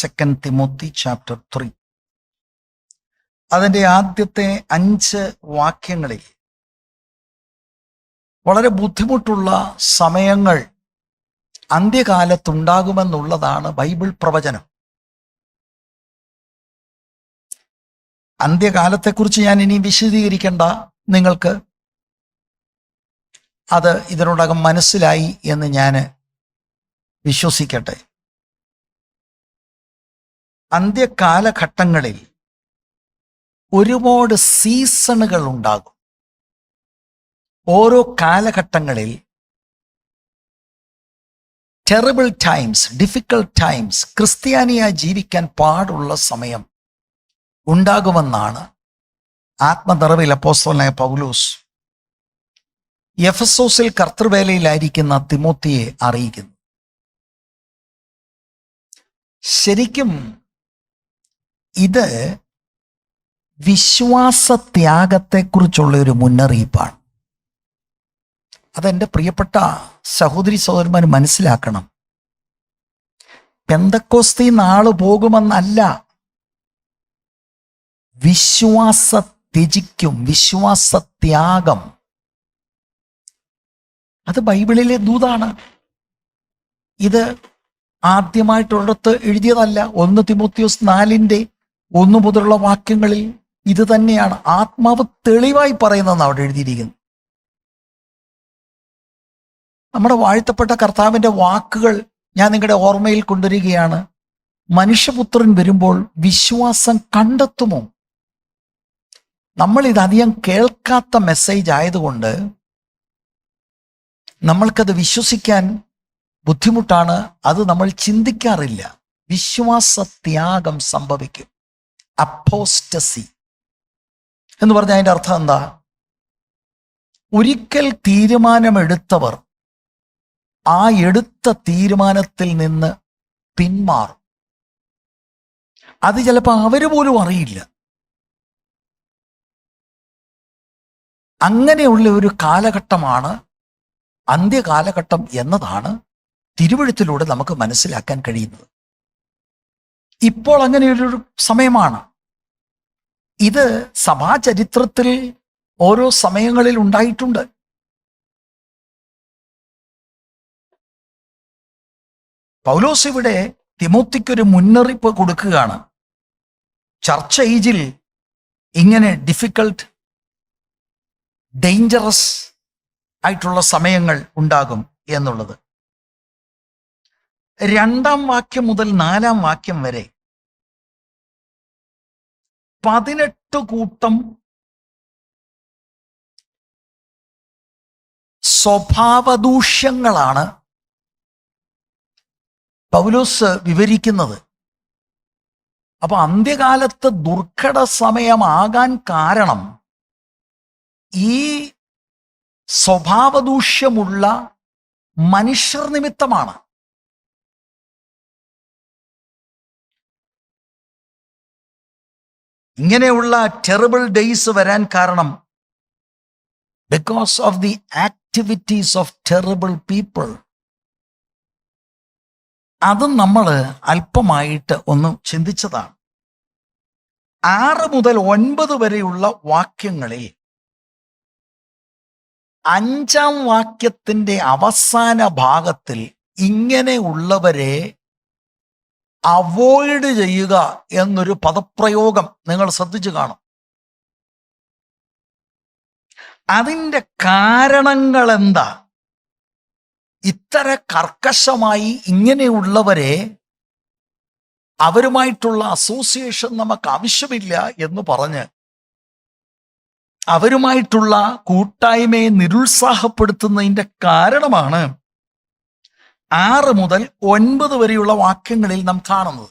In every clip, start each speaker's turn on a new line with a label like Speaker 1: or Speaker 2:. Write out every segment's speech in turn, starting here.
Speaker 1: Second Timothy chapter 3 അതിൻ്റെ ആദ്യത്തെ 5 വാക്യങ്ങളിൽ വളരെ ബുദ്ധിമുട്ടുള്ള സമയങ്ങൾ അന്ത്യകാലത്തുണ്ടാകുമെന്നുള്ളതാണ് ബൈബിൾ പ്രവചനം. അന്ത്യകാലത്തെക്കുറിച്ച് ഞാൻ ഇനി വിശദീകരിക്കേണ്ട, നിങ്ങൾക്ക് അത് ഇതിനോടകം മനസ്സിലായി എന്ന് ഞാൻ വിശ്വസിക്കട്ടെ. അന്ത്യകാലഘട്ടങ്ങളിൽ ഒരുപാട് സീസണുകൾ ഉണ്ടാകും. ഓരോ കാലഘട്ടങ്ങളിൽ ടെറിബിൾ ടൈംസ്, ഡിഫിക്കൽട്ട് ടൈംസ്, ക്രിസ്ത്യാനിയായി ജീവിക്കാൻ പാടുള്ള സമയം ഉണ്ടാകുമെന്നാണ് ആത്മനിറവിൽ അപ്പോസ്തലനായ പൗലോസ് എഫെസോസിൽ കർത്തൃവേലയിലായിരിക്കുന്ന തിമോത്തിയെ അറിയിക്കുന്നു. ശരിക്കും ഇത് വിശ്വാസത്യാഗത്തെക്കുറിച്ചുള്ള ഒരു മുന്നറിയിപ്പാണ്. അതെൻ്റെ പ്രിയപ്പെട്ട സഹോദരി സഹോദരന്മാർ മനസ്സിലാക്കണം. പെന്തക്കോസ്തി നാള് പോകുമെന്നല്ല, വിശ്വാസത്യജിക്കും, വിശ്വാസത്യാഗം. അത് ബൈബിളിലെ ദൂതാണ്. ഇത് ആദ്യമായിട്ടുള്ളിടത്ത് എഴുതിയതല്ല. 1 തിമോത്തിയോസ് 4:1 മുതലുള്ള വാക്യങ്ങളിൽ ഇത് തന്നെയാണ് ആത്മാവ് തെളിവായി പറയുന്നതെന്ന് അവിടെ എഴുതിയിരിക്കുന്നു. നമ്മുടെ വാഴ്ത്തപ്പെട്ട കർത്താവിൻ്റെ വാക്കുകൾ ഞാൻ നിങ്ങളുടെ ഓർമ്മയിൽ കൊണ്ടുവരികയാണ്. മനുഷ്യപുത്രൻ വരുമ്പോൾ വിശ്വാസം കണ്ടെത്തുമോ? നമ്മൾ ഇതധികം കേൾക്കാത്ത മെസ്സേജ് ആയതുകൊണ്ട് നമ്മൾക്കത് വിശ്വസിക്കാൻ ബുദ്ധിമുട്ടാണ്. അത് നമ്മൾ ചിന്തിക്കാറില്ല. വിശ്വാസത്യാഗം സംഭവിക്കും. അപ്പോസ്റ്റസി എന്ന് പറഞ്ഞാൽ അതിൻ്റെ അർത്ഥം എന്താ? ഒരിക്കൽ തീരുമാനമെടുത്തവർ ആ എടുത്ത തീരുമാനത്തിൽ നിന്ന് പിന്മാറും. അത് ചിലപ്പോൾ അവർ പോലും അറിയില്ല. അങ്ങനെയുള്ള ഒരു കാലഘട്ടമാണ് അന്ത്യകാലഘട്ടം എന്നതാണ് തിരുവെഴുത്തിലൂടെ നമുക്ക് മനസ്സിലാക്കാൻ കഴിയുന്നത്. ഇപ്പോൾ അങ്ങനെയൊരു സമയമാണ്. ഇത് സഭാചരിത്രത്തിൽ ഓരോ സമയങ്ങളിൽ ഉണ്ടായിട്ടുണ്ട്. പൗലോസ് ഇവിടെ തിമോത്തിക്കൊരു മുന്നറിയിപ്പ് കൊടുക്കുകയാണ്. ചർച്ച ഏജിൽ ഇങ്ങനെ ഡിഫിക്കൽട്ട്, ഡേഞ്ചറസ് ആയിട്ടുള്ള സമയങ്ങൾ ഉണ്ടാകും എന്നുള്ളത്. 2-ാം വാക്യം മുതൽ 4-ാം വാക്യം വരെ 18 കൂട്ടം സ്വഭാവദൂഷ്യങ്ങളാണ് പൗലോസ് വിവരിക്കുന്നത്. അപ്പൊ അന്ത്യകാലത്ത് ദുർഘട സമയമാകാൻ കാരണം ഈ സ്വഭാവദൂഷ്യമുള്ള മനുഷ്യർ നിമിത്തമാണ്. ഇങ്ങനെയുള്ള ടെറിബിൾ ഡേയ്സ് വരാൻ കാരണം because of the activities of terrible people. അതും നമ്മൾ അല്പമായിട്ട് ഒന്ന് ചിന്തിച്ചതാണ്. 6 മുതൽ 9 വരെയുള്ള വാക്യങ്ങളിൽ 5-ാം വാക്യത്തിൻ്റെ അവസാന ഭാഗത്തിൽ ഇങ്ങനെയുള്ളവരെ അവോയ്ഡ് ചെയ്യുക എന്നൊരു പദപ്രയോഗം നിങ്ങൾ ശ്രദ്ധിച്ചു കാണും. അതിൻ്റെ കാരണങ്ങൾ എന്താ? ഇത്ര കർക്കശമായി ഇങ്ങനെയുള്ളവരെ, അവരുമായിട്ടുള്ള അസോസിയേഷൻ നമുക്ക് ആവശ്യമില്ല എന്ന് പറഞ്ഞ് അവരുമായിട്ടുള്ള കൂട്ടായ്മയെ നിരുത്സാഹപ്പെടുത്തുന്നതിൻ്റെ കാരണമാണ് 6 മുതൽ 9 വരെയുള്ള വാക്യങ്ങളിൽ നാം കാണുന്നത്.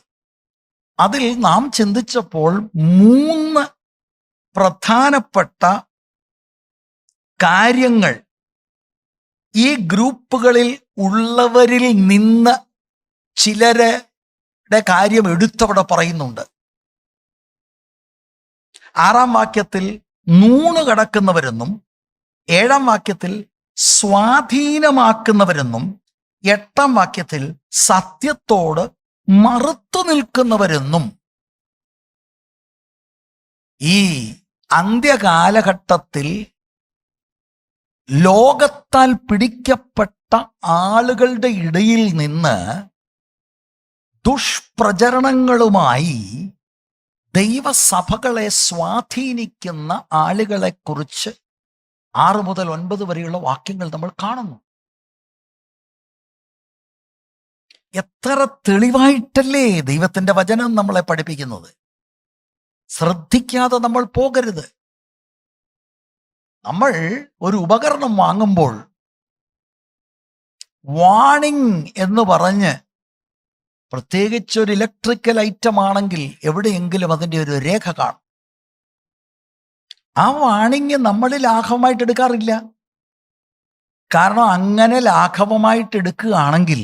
Speaker 1: അതിൽ നാം ചിന്തിച്ചപ്പോൾ 3 പ്രധാനപ്പെട്ട കാര്യങ്ങൾ ഈ ഗ്രൂപ്പുകളിൽ ഉള്ളവരിൽ നിന്ന് ചിലരുടെ കാര്യം എടുത്തവിടെ പറയുന്നുണ്ട്. 6-ാം വാക്യത്തിൽ നൂണ് കടക്കുന്നവരെന്നും 7-ാം വാക്യത്തിൽ സ്വാധീനമാക്കുന്നവരെന്നും 8-ാം വാക്യത്തിൽ സത്യത്തോട് മറുത്തു നിൽക്കുന്നവരെന്നും ഈ അന്ത്യകാലഘട്ടത്തിൽ ലോകത്താൽ പിടിക്കപ്പെട്ട ആളുകളുടെ ഇടയിൽ നിന്ന് ദുഷ്പ്രചരണങ്ങളുമായി ദൈവസഭകളെ സ്വാധീനിക്കുന്ന ആളുകളെക്കുറിച്ച് 6 മുതൽ 9 വരെയുള്ള വാക്യങ്ങൾ നമ്മൾ കാണുന്നു. എത്ര തെളിവായിട്ടല്ലേ ദൈവത്തിന്റെ വചനം നമ്മളെ പഠിപ്പിക്കുന്നത്. ശ്രദ്ധിക്കാതെ നമ്മൾ പോകരുത്. നമ്മൾ ഒരു ഉപകരണം വാങ്ങുമ്പോൾ വാണിംഗ് എന്ന് പറഞ്ഞ്, പ്രത്യേകിച്ച് ഒരു ഇലക്ട്രിക്കൽ ഐറ്റം ആണെങ്കിൽ എവിടെയെങ്കിലും അതിൻ്റെ ഒരു രേഖ കാണും. ആ വാണിംഗ് നമ്മൾ ലാഘവമായിട്ട് എടുക്കാറില്ല. കാരണം അങ്ങനെ ലാഘവമായിട്ട് എടുക്കുകയാണെങ്കിൽ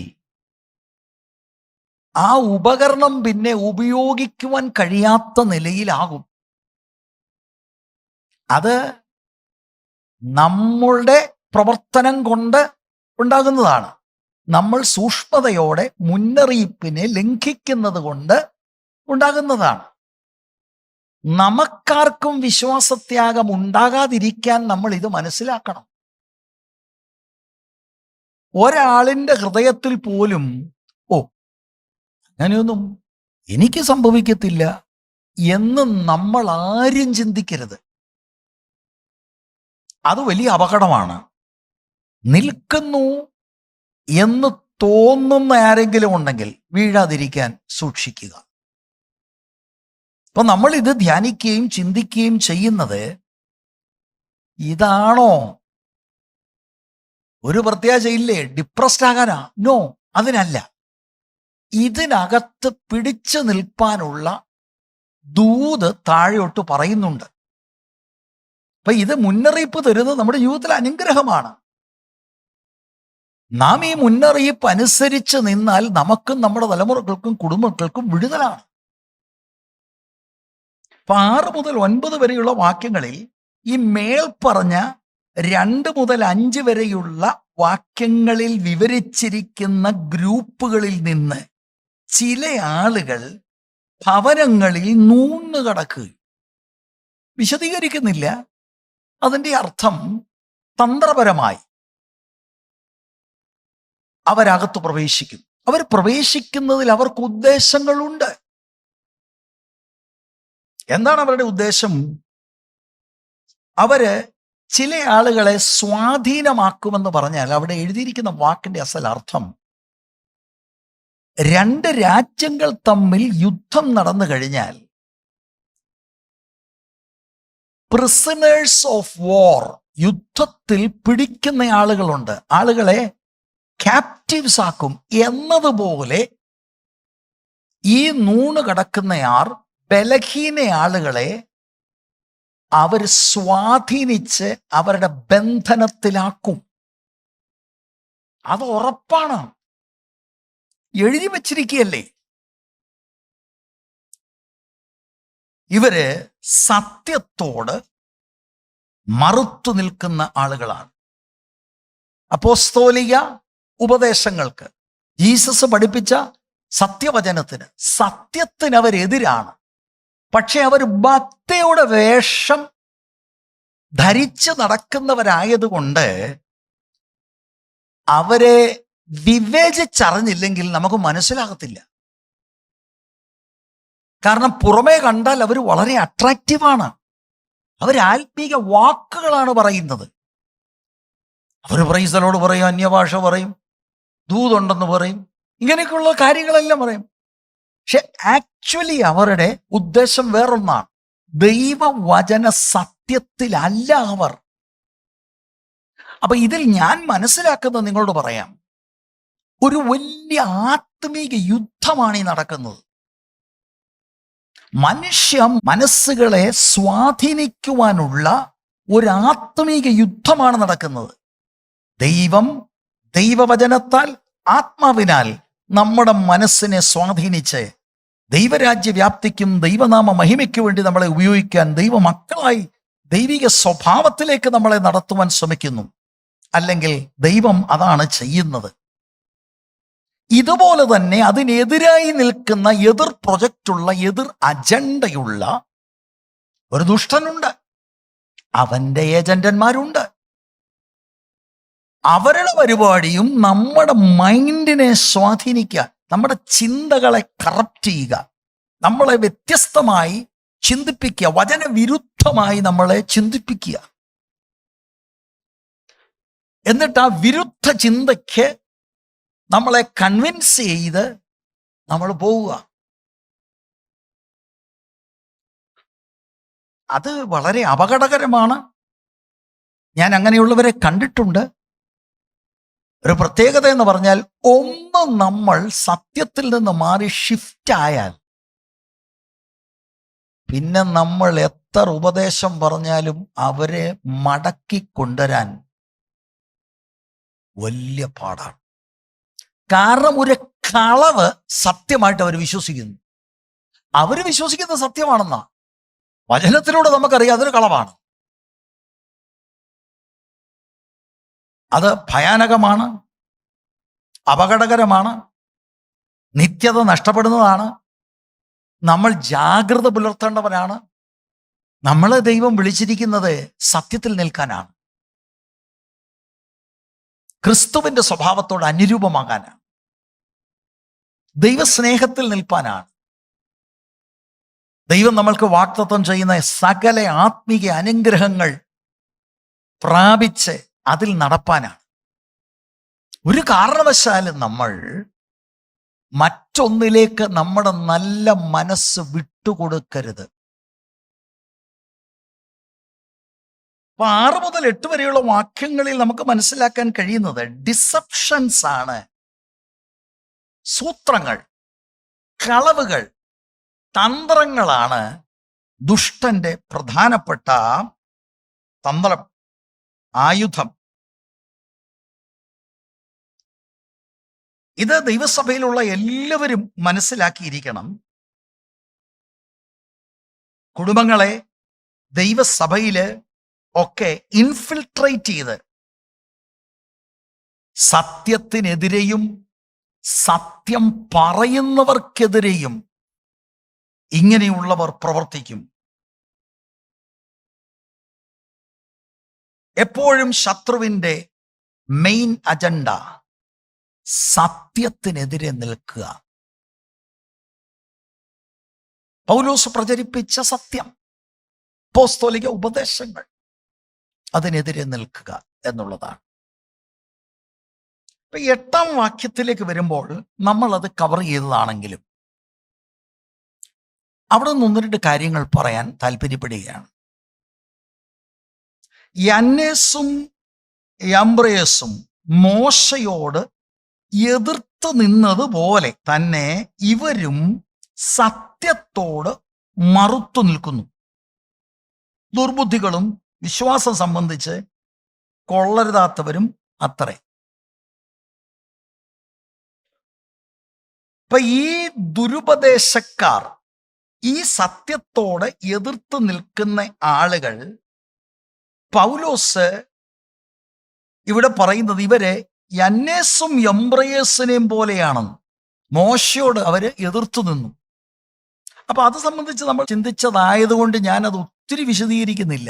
Speaker 1: ആ ഉപകരണം പിന്നെ ഉപയോഗിക്കുവാൻ കഴിയാത്ത നിലയിലാകും. അത് നമ്മളുടെ പ്രവർത്തനം കൊണ്ട് ഉണ്ടാകുന്നതാണ്. നമ്മൾ സൂക്ഷ്മതയോടെ മുന്നറിയിപ്പിനെ ലംഘിക്കുന്നത് കൊണ്ട് ഉണ്ടാകുന്നതാണ്. നമുക്കാർക്കും വിശ്വാസത്യാഗം ഉണ്ടാകാതിരിക്കാൻ നമ്മൾ ഇത് മനസ്സിലാക്കണം. ഒരാളിൻ്റെ ഹൃദയത്തിൽ പോലും അങ്ങനെയൊന്നും എനിക്ക് സംഭവിക്കത്തില്ല എന്ന് നമ്മൾ ആരും ചിന്തിക്കരുത്. അത് വലിയ അപകടമാണ്. നിൽക്കുന്നു എന്ന് തോന്നുന്ന ആരെങ്കിലും ഉണ്ടെങ്കിൽ വീഴാതിരിക്കാൻ സൂക്ഷിക്കുക. അപ്പൊ നമ്മൾ ഇത് ധ്യാനിക്കുകയും ചിന്തിക്കുകയും ചെയ്യുന്നത് ഇതാണോ? ഒരു പ്രത്യാശയില്ലേ ഡിപ്രസ്ഡ് ആകാനാ? നോ, അതിനല്ല. ഇതിനകത്ത് പിടിച്ചു നിൽപ്പാനുള്ള ദൂത് താഴെയോട്ട് പറയുന്നുണ്ട്. അപ്പൊ ഇത് മുന്നറിയിപ്പ് തരുന്നത് നമ്മുടെ ജീവിതത്തിൽ അനുഗ്രഹമാണ്. നാം ഈ മുന്നറിയിപ്പ് അനുസരിച്ച് നിന്നാൽ നമുക്കും നമ്മുടെ തലമുറകൾക്കും കുടുംബങ്ങൾക്കും വിടുതലാണ്. അപ്പൊ 6 മുതൽ 9 വരെയുള്ള വാക്യങ്ങളിൽ ഈ മേൽപ്പറഞ്ഞ 2 മുതൽ 5 വരെയുള്ള വാക്യങ്ങളിൽ വിവരിച്ചിരിക്കുന്ന ഗ്രൂപ്പുകളിൽ നിന്ന് ചില ആളുകൾ ഭവനങ്ങളിൽ നൂന്നുകടക്കുക. വിശദീകരിക്കുന്നില്ല. അതിൻ്റെ അർത്ഥം തന്ത്രപരമായി അവരകത്ത് പ്രവേശിക്കും. അവർ പ്രവേശിക്കുന്നതിൽ അവർക്ക് ഉദ്ദേശങ്ങളുണ്ട്. എന്താണ് അവരുടെ ഉദ്ദേശം? അവര് ചില ആളുകളെ സ്വാധീനമാക്കുമെന്ന് പറഞ്ഞാൽ അവിടെ എഴുതിയിരിക്കുന്ന വാക്കിന്റെ അസൽ അർത്ഥം 2 രാജ്യങ്ങൾ തമ്മിൽ യുദ്ധം നടന്നു കഴിഞ്ഞാൽ പ്രിസണേഴ്സ് ഓഫ് വാർ, യുദ്ധത്തിൽ പിടിക്കുന്ന ആളുകളുണ്ട്, ആളുകളെ ക്യാപ്റ്റീവ്സ് ആക്കും എന്നതുപോലെ ഈ നൂണ് കടക്കുന്നയാർ ബലഹീന ആളുകളെ അവർ സ്വാധീനിച്ച് അവരുടെ ബന്ധനത്തിലാക്കും. അത് ഉറപ്പാണ്, എഴുതി വച്ചിരിക്കുകയല്ലേ. ഇവര് സത്യത്തോട് മറുത്തു നിൽക്കുന്ന ആളുകളാണ്. അപ്പോസ്തോലിക ഉപദേശങ്ങൾക്ക്, ജീസസ് പഠിപ്പിച്ച സത്യവചനത്തിന്, സത്യത്തിന് അവരെതിരാണ്. പക്ഷെ അവർ ഭക്തിയുടെ വേഷം ധരിച്ച് നടക്കുന്നവരായതുകൊണ്ട് അവരെ വിവേചിച്ചറിഞ്ഞില്ലെങ്കിൽ നമുക്ക് മനസ്സിലാകത്തില്ല. കാരണം പുറമേ കണ്ടാൽ അവർ വളരെ അട്രാക്റ്റീവാണ്. അവർ ആത്മീക വാക്കുകളാണ് പറയുന്നത്. അവർ പ്രൈസലോട് പറയും, അന്യഭാഷ പറയും, ദൂതുണ്ടെന്ന് പറയും, ഇങ്ങനെയൊക്കെയുള്ള കാര്യങ്ങളെല്ലാം പറയും. പക്ഷെ ആക്ച്വലി അവരുടെ ഉദ്ദേശം വേറൊന്നാണ്. ദൈവവചന സത്യത്തിലല്ല അവർ. അപ്പൊ ഇതിൽ ഞാൻ മനസ്സിലാക്കുന്നത് നിങ്ങളോട് പറയാം, ഒരു വലിയ ആത്മീക യുദ്ധമാണ് ഈ നടക്കുന്നത്. മനുഷ്യ മനസ്സുകളെ സ്വാധീനിക്കുവാനുള്ള ഒരു ആത്മീക യുദ്ധമാണ് നടക്കുന്നത്. ദൈവം ദൈവവചനത്താൽ ആത്മാവിനാൽ നമ്മുടെ മനസ്സിനെ സ്വാധീനിച്ച് ദൈവരാജ്യ വ്യാപ്തിക്കും ദൈവനാമ മഹിമയ്ക്ക് വേണ്ടി നമ്മളെ ഉപയോഗിക്കാൻ ദൈവമക്കളായി ദൈവിക സ്വഭാവത്തിലേക്ക് നമ്മളെ നടത്തുവാൻ ശ്രമിക്കുന്നു. അല്ലെങ്കിൽ ദൈവം അതാണ് ചെയ്യുന്നത്. ഇതുപോലെ തന്നെ അതിനെതിരായി നിൽക്കുന്ന എതിർ പ്രൊജക്റ്റുള്ള, എതിർ അജണ്ടയുള്ള ഒരു ദുഷ്ടനുണ്ട്. അവന്റെ ഏജന്റന്മാരുണ്ട്. അവരുടെ പരിപാടിയും നമ്മുടെ മൈൻഡിനെ സ്വാധീനിക്കുക, നമ്മുടെ ചിന്തകളെ കറപ്റ്റ് ചെയ്യുക, നമ്മളെ വ്യത്യസ്തമായി ചിന്തിപ്പിക്കുക, വചനവിരുദ്ധമായി നമ്മളെ ചിന്തിപ്പിക്കുക. എന്നിട്ട് ആ വിരുദ്ധ ചിന്തയ്ക്ക് നമ്മളെ കൺവിൻസ് ചെയ്ത് നമ്മൾ പോവുക. അത് വളരെ അപകടകരമാണ്. ഞാൻ അങ്ങനെയുള്ളവരെ കണ്ടിട്ടുണ്ട്. ഒരു പ്രത്യേകത എന്ന് പറഞ്ഞാൽ, ഒന്ന് നമ്മൾ സത്യത്തിൽ നിന്ന് മാറി ഷിഫ്റ്റ് ആയാൽ പിന്നെ നമ്മൾ എത്ര ഉപദേശം പറഞ്ഞാലും അവരെ മടക്കി കൊണ്ടുവരാൻ വലിയ പാടാണ്. കാരണം ഒരു കളവ് സത്യമായിട്ട് അവർ വിശ്വസിക്കുന്നു. അവർ വിശ്വസിക്കുന്നത് സത്യമാണെന്നാ. വചനത്തിലൂടെ നമുക്കറിയാം അതൊരു കളവാണ്. അത് ഭയാനകമാണ്, അപകടകരമാണ്, നിത്യത നഷ്ടപ്പെടുന്നതാണ്. നമ്മൾ ജാഗ്രത പുലർത്തേണ്ടവരാണ്. നമ്മളെ ദൈവം വിളിച്ചിരിക്കുന്നത് സത്യത്തിൽ നിൽക്കാനാണ്, ക്രിസ്തുവിന്റെ സ്വഭാവത്തോട് അനുരൂപമാകാനാണ്, ദൈവസ്നേഹത്തിൽ നിൽപ്പാനാണ്. ദൈവം നമ്മൾക്ക് വാഗ്ദത്തം ചെയ്യുന്ന സകല ആത്മീയ അനുഗ്രഹങ്ങൾ പ്രാപിച്ച് അതിൽ നടപ്പാനാണ്. ഒരു കാരണവശാലും നമ്മൾ മറ്റൊന്നിലേക്ക് നമ്മുടെ നല്ല മനസ്സ് വിട്ടുകൊടുക്കരുത്. 6 മുതൽ 8 വരെയുള്ള വാക്യങ്ങളിൽ നമുക്ക് മനസ്സിലാക്കാൻ കഴിയുന്നത് ഡിസെപ്ഷൻസ് ആണ്, സൂത്രങ്ങൾ, കളവുകൾ, തന്ത്രങ്ങളാണ് ദുഷ്ടന്റെ പ്രധാനപ്പെട്ട തന്ത്രം, ആയുധം. ഇത് ദൈവസഭയിലുള്ള എല്ലാവരും മനസ്സിലാക്കിയിരിക്കണം. കുടുംബങ്ങളെ ദൈവസഭയില് ഒക്കെ ഇൻഫിൽട്രേറ്റ് ചെയ്ത് സത്യത്തിനെതിരെയും സത്യം പറയുന്നവർക്കെതിരെയും ഇങ്ങനെയുള്ളവർ പ്രവർത്തിക്കും. എപ്പോഴും ശത്രുവിൻ്റെ മെയിൻ അജണ്ട സത്യത്തിനെതിരെ നിൽക്കുക. പൗലോസ് പ്രചരിപ്പിച്ച സത്യം, അപ്പോസ്തലിക ഉപദേശങ്ങൾ, അതിനെതിരെ നിൽക്കുക എന്നുള്ളതാണ്. 8-ാം വാക്യത്തിലേക്ക് വരുമ്പോൾ നമ്മൾ അത് കവർ ചെയ്തതാണെങ്കിലും അവിടെ നിന്ന് 1-2 കാര്യങ്ങൾ പറയാൻ താല്പര്യപ്പെടുകയാണ്. യന്നേസും യംബ്രേസും മോശയോട് എതിർത്ത് നിന്നതുപോലെ തന്നെ ഇവരും സത്യത്തോട് മറുത്തു നിൽക്കുന്നു. ദുർബുദ്ധികളും വിശ്വാസം സംബന്ധിച്ച് കൊള്ളരുതാത്തവരും അത്രേ. അപ്പൊ ഈ ദുരുപദേശക്കാർ, ഈ സത്യത്തോട് എതിർത്ത് നിൽക്കുന്ന ആളുകൾ, പൗലോസ് ഇവിടെ പറയുന്നത് ഇവരെ യന്നേസും യംബ്രയേസിനെയും പോലെയാണെന്ന്. മോശയോട് അവര് എതിർത്തു നിന്നു. അപ്പൊ അത് സംബന്ധിച്ച് നമ്മൾ ചിന്തിച്ചതായതുകൊണ്ട് ഞാനത് ഒത്തിരി വിശദീകരിക്കുന്നില്ല.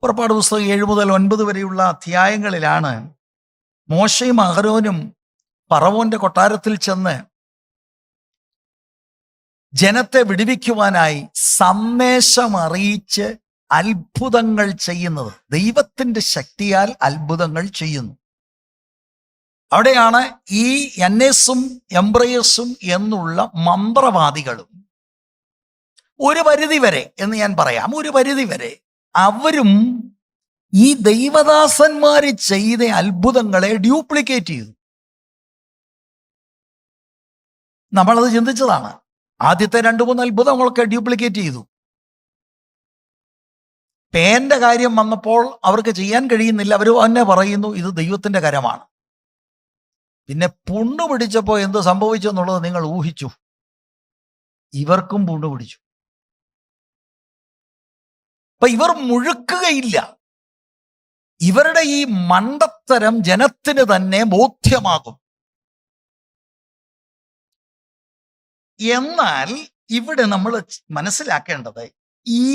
Speaker 1: പുറപ്പാട് പുസ്തകം 7 മുതൽ 9 വരെയുള്ള അധ്യായങ്ങളിലാണ് മോശയും അഹരോനും ഫറവോന്റെ കൊട്ടാരത്തിൽ ചെന്ന് ജനത്തെ വിടുവിക്കുവാനായി സന്ദേശം അറിയിച്ച് അത്ഭുതങ്ങൾ ചെയ്യുന്നത്. ദൈവത്തിന്റെ ശക്തിയാൽ അത്ഭുതങ്ങൾ ചെയ്യുന്നു. അവിടെയാണ് ഈ യന്നേസും യംബ്രയേസും എന്നുള്ള മന്ത്രവാദികളും ഒരു പരിധി വരെ എന്ന് ഞാൻ പറയാം, ഒരു പരിധി വരെ അവരും ഈ ദൈവദാസന്മാര് ചെയ്ത അത്ഭുതങ്ങളെ ഡ്യൂപ്ലിക്കേറ്റ് ചെയ്തു. നമ്മളത് ചിന്തിച്ചതാണ്. ആദ്യത്തെ 2-3 അത്ഭുതങ്ങളൊക്കെ ഡ്യൂപ്ലിക്കേറ്റ് ചെയ്തു. പേന്റെ കാര്യം വന്നപ്പോൾ അവർക്ക് ചെയ്യാൻ കഴിയുന്നില്ല. അവർ തന്നെ പറയുന്നു ഇത് ദൈവത്തിന്റെ കരമാണ്. പിന്നെ പുണ്ണു പിടിച്ചപ്പോൾ എന്ത് സംഭവിച്ചു എന്നുള്ളത് നിങ്ങൾ ഊഹിച്ചു. ഇവർക്കും പുണ്ണു പിടിച്ചു. അപ്പൊ ഇവർ മുഴുക്കുകയില്ല. ഇവരുടെ ഈ മണ്ടത്തരം ജനത്തിന് തന്നെ ബോധ്യമാകും. എന്നാൽ ഇവിടെ നമ്മൾ മനസ്സിലാക്കേണ്ടത്, ഈ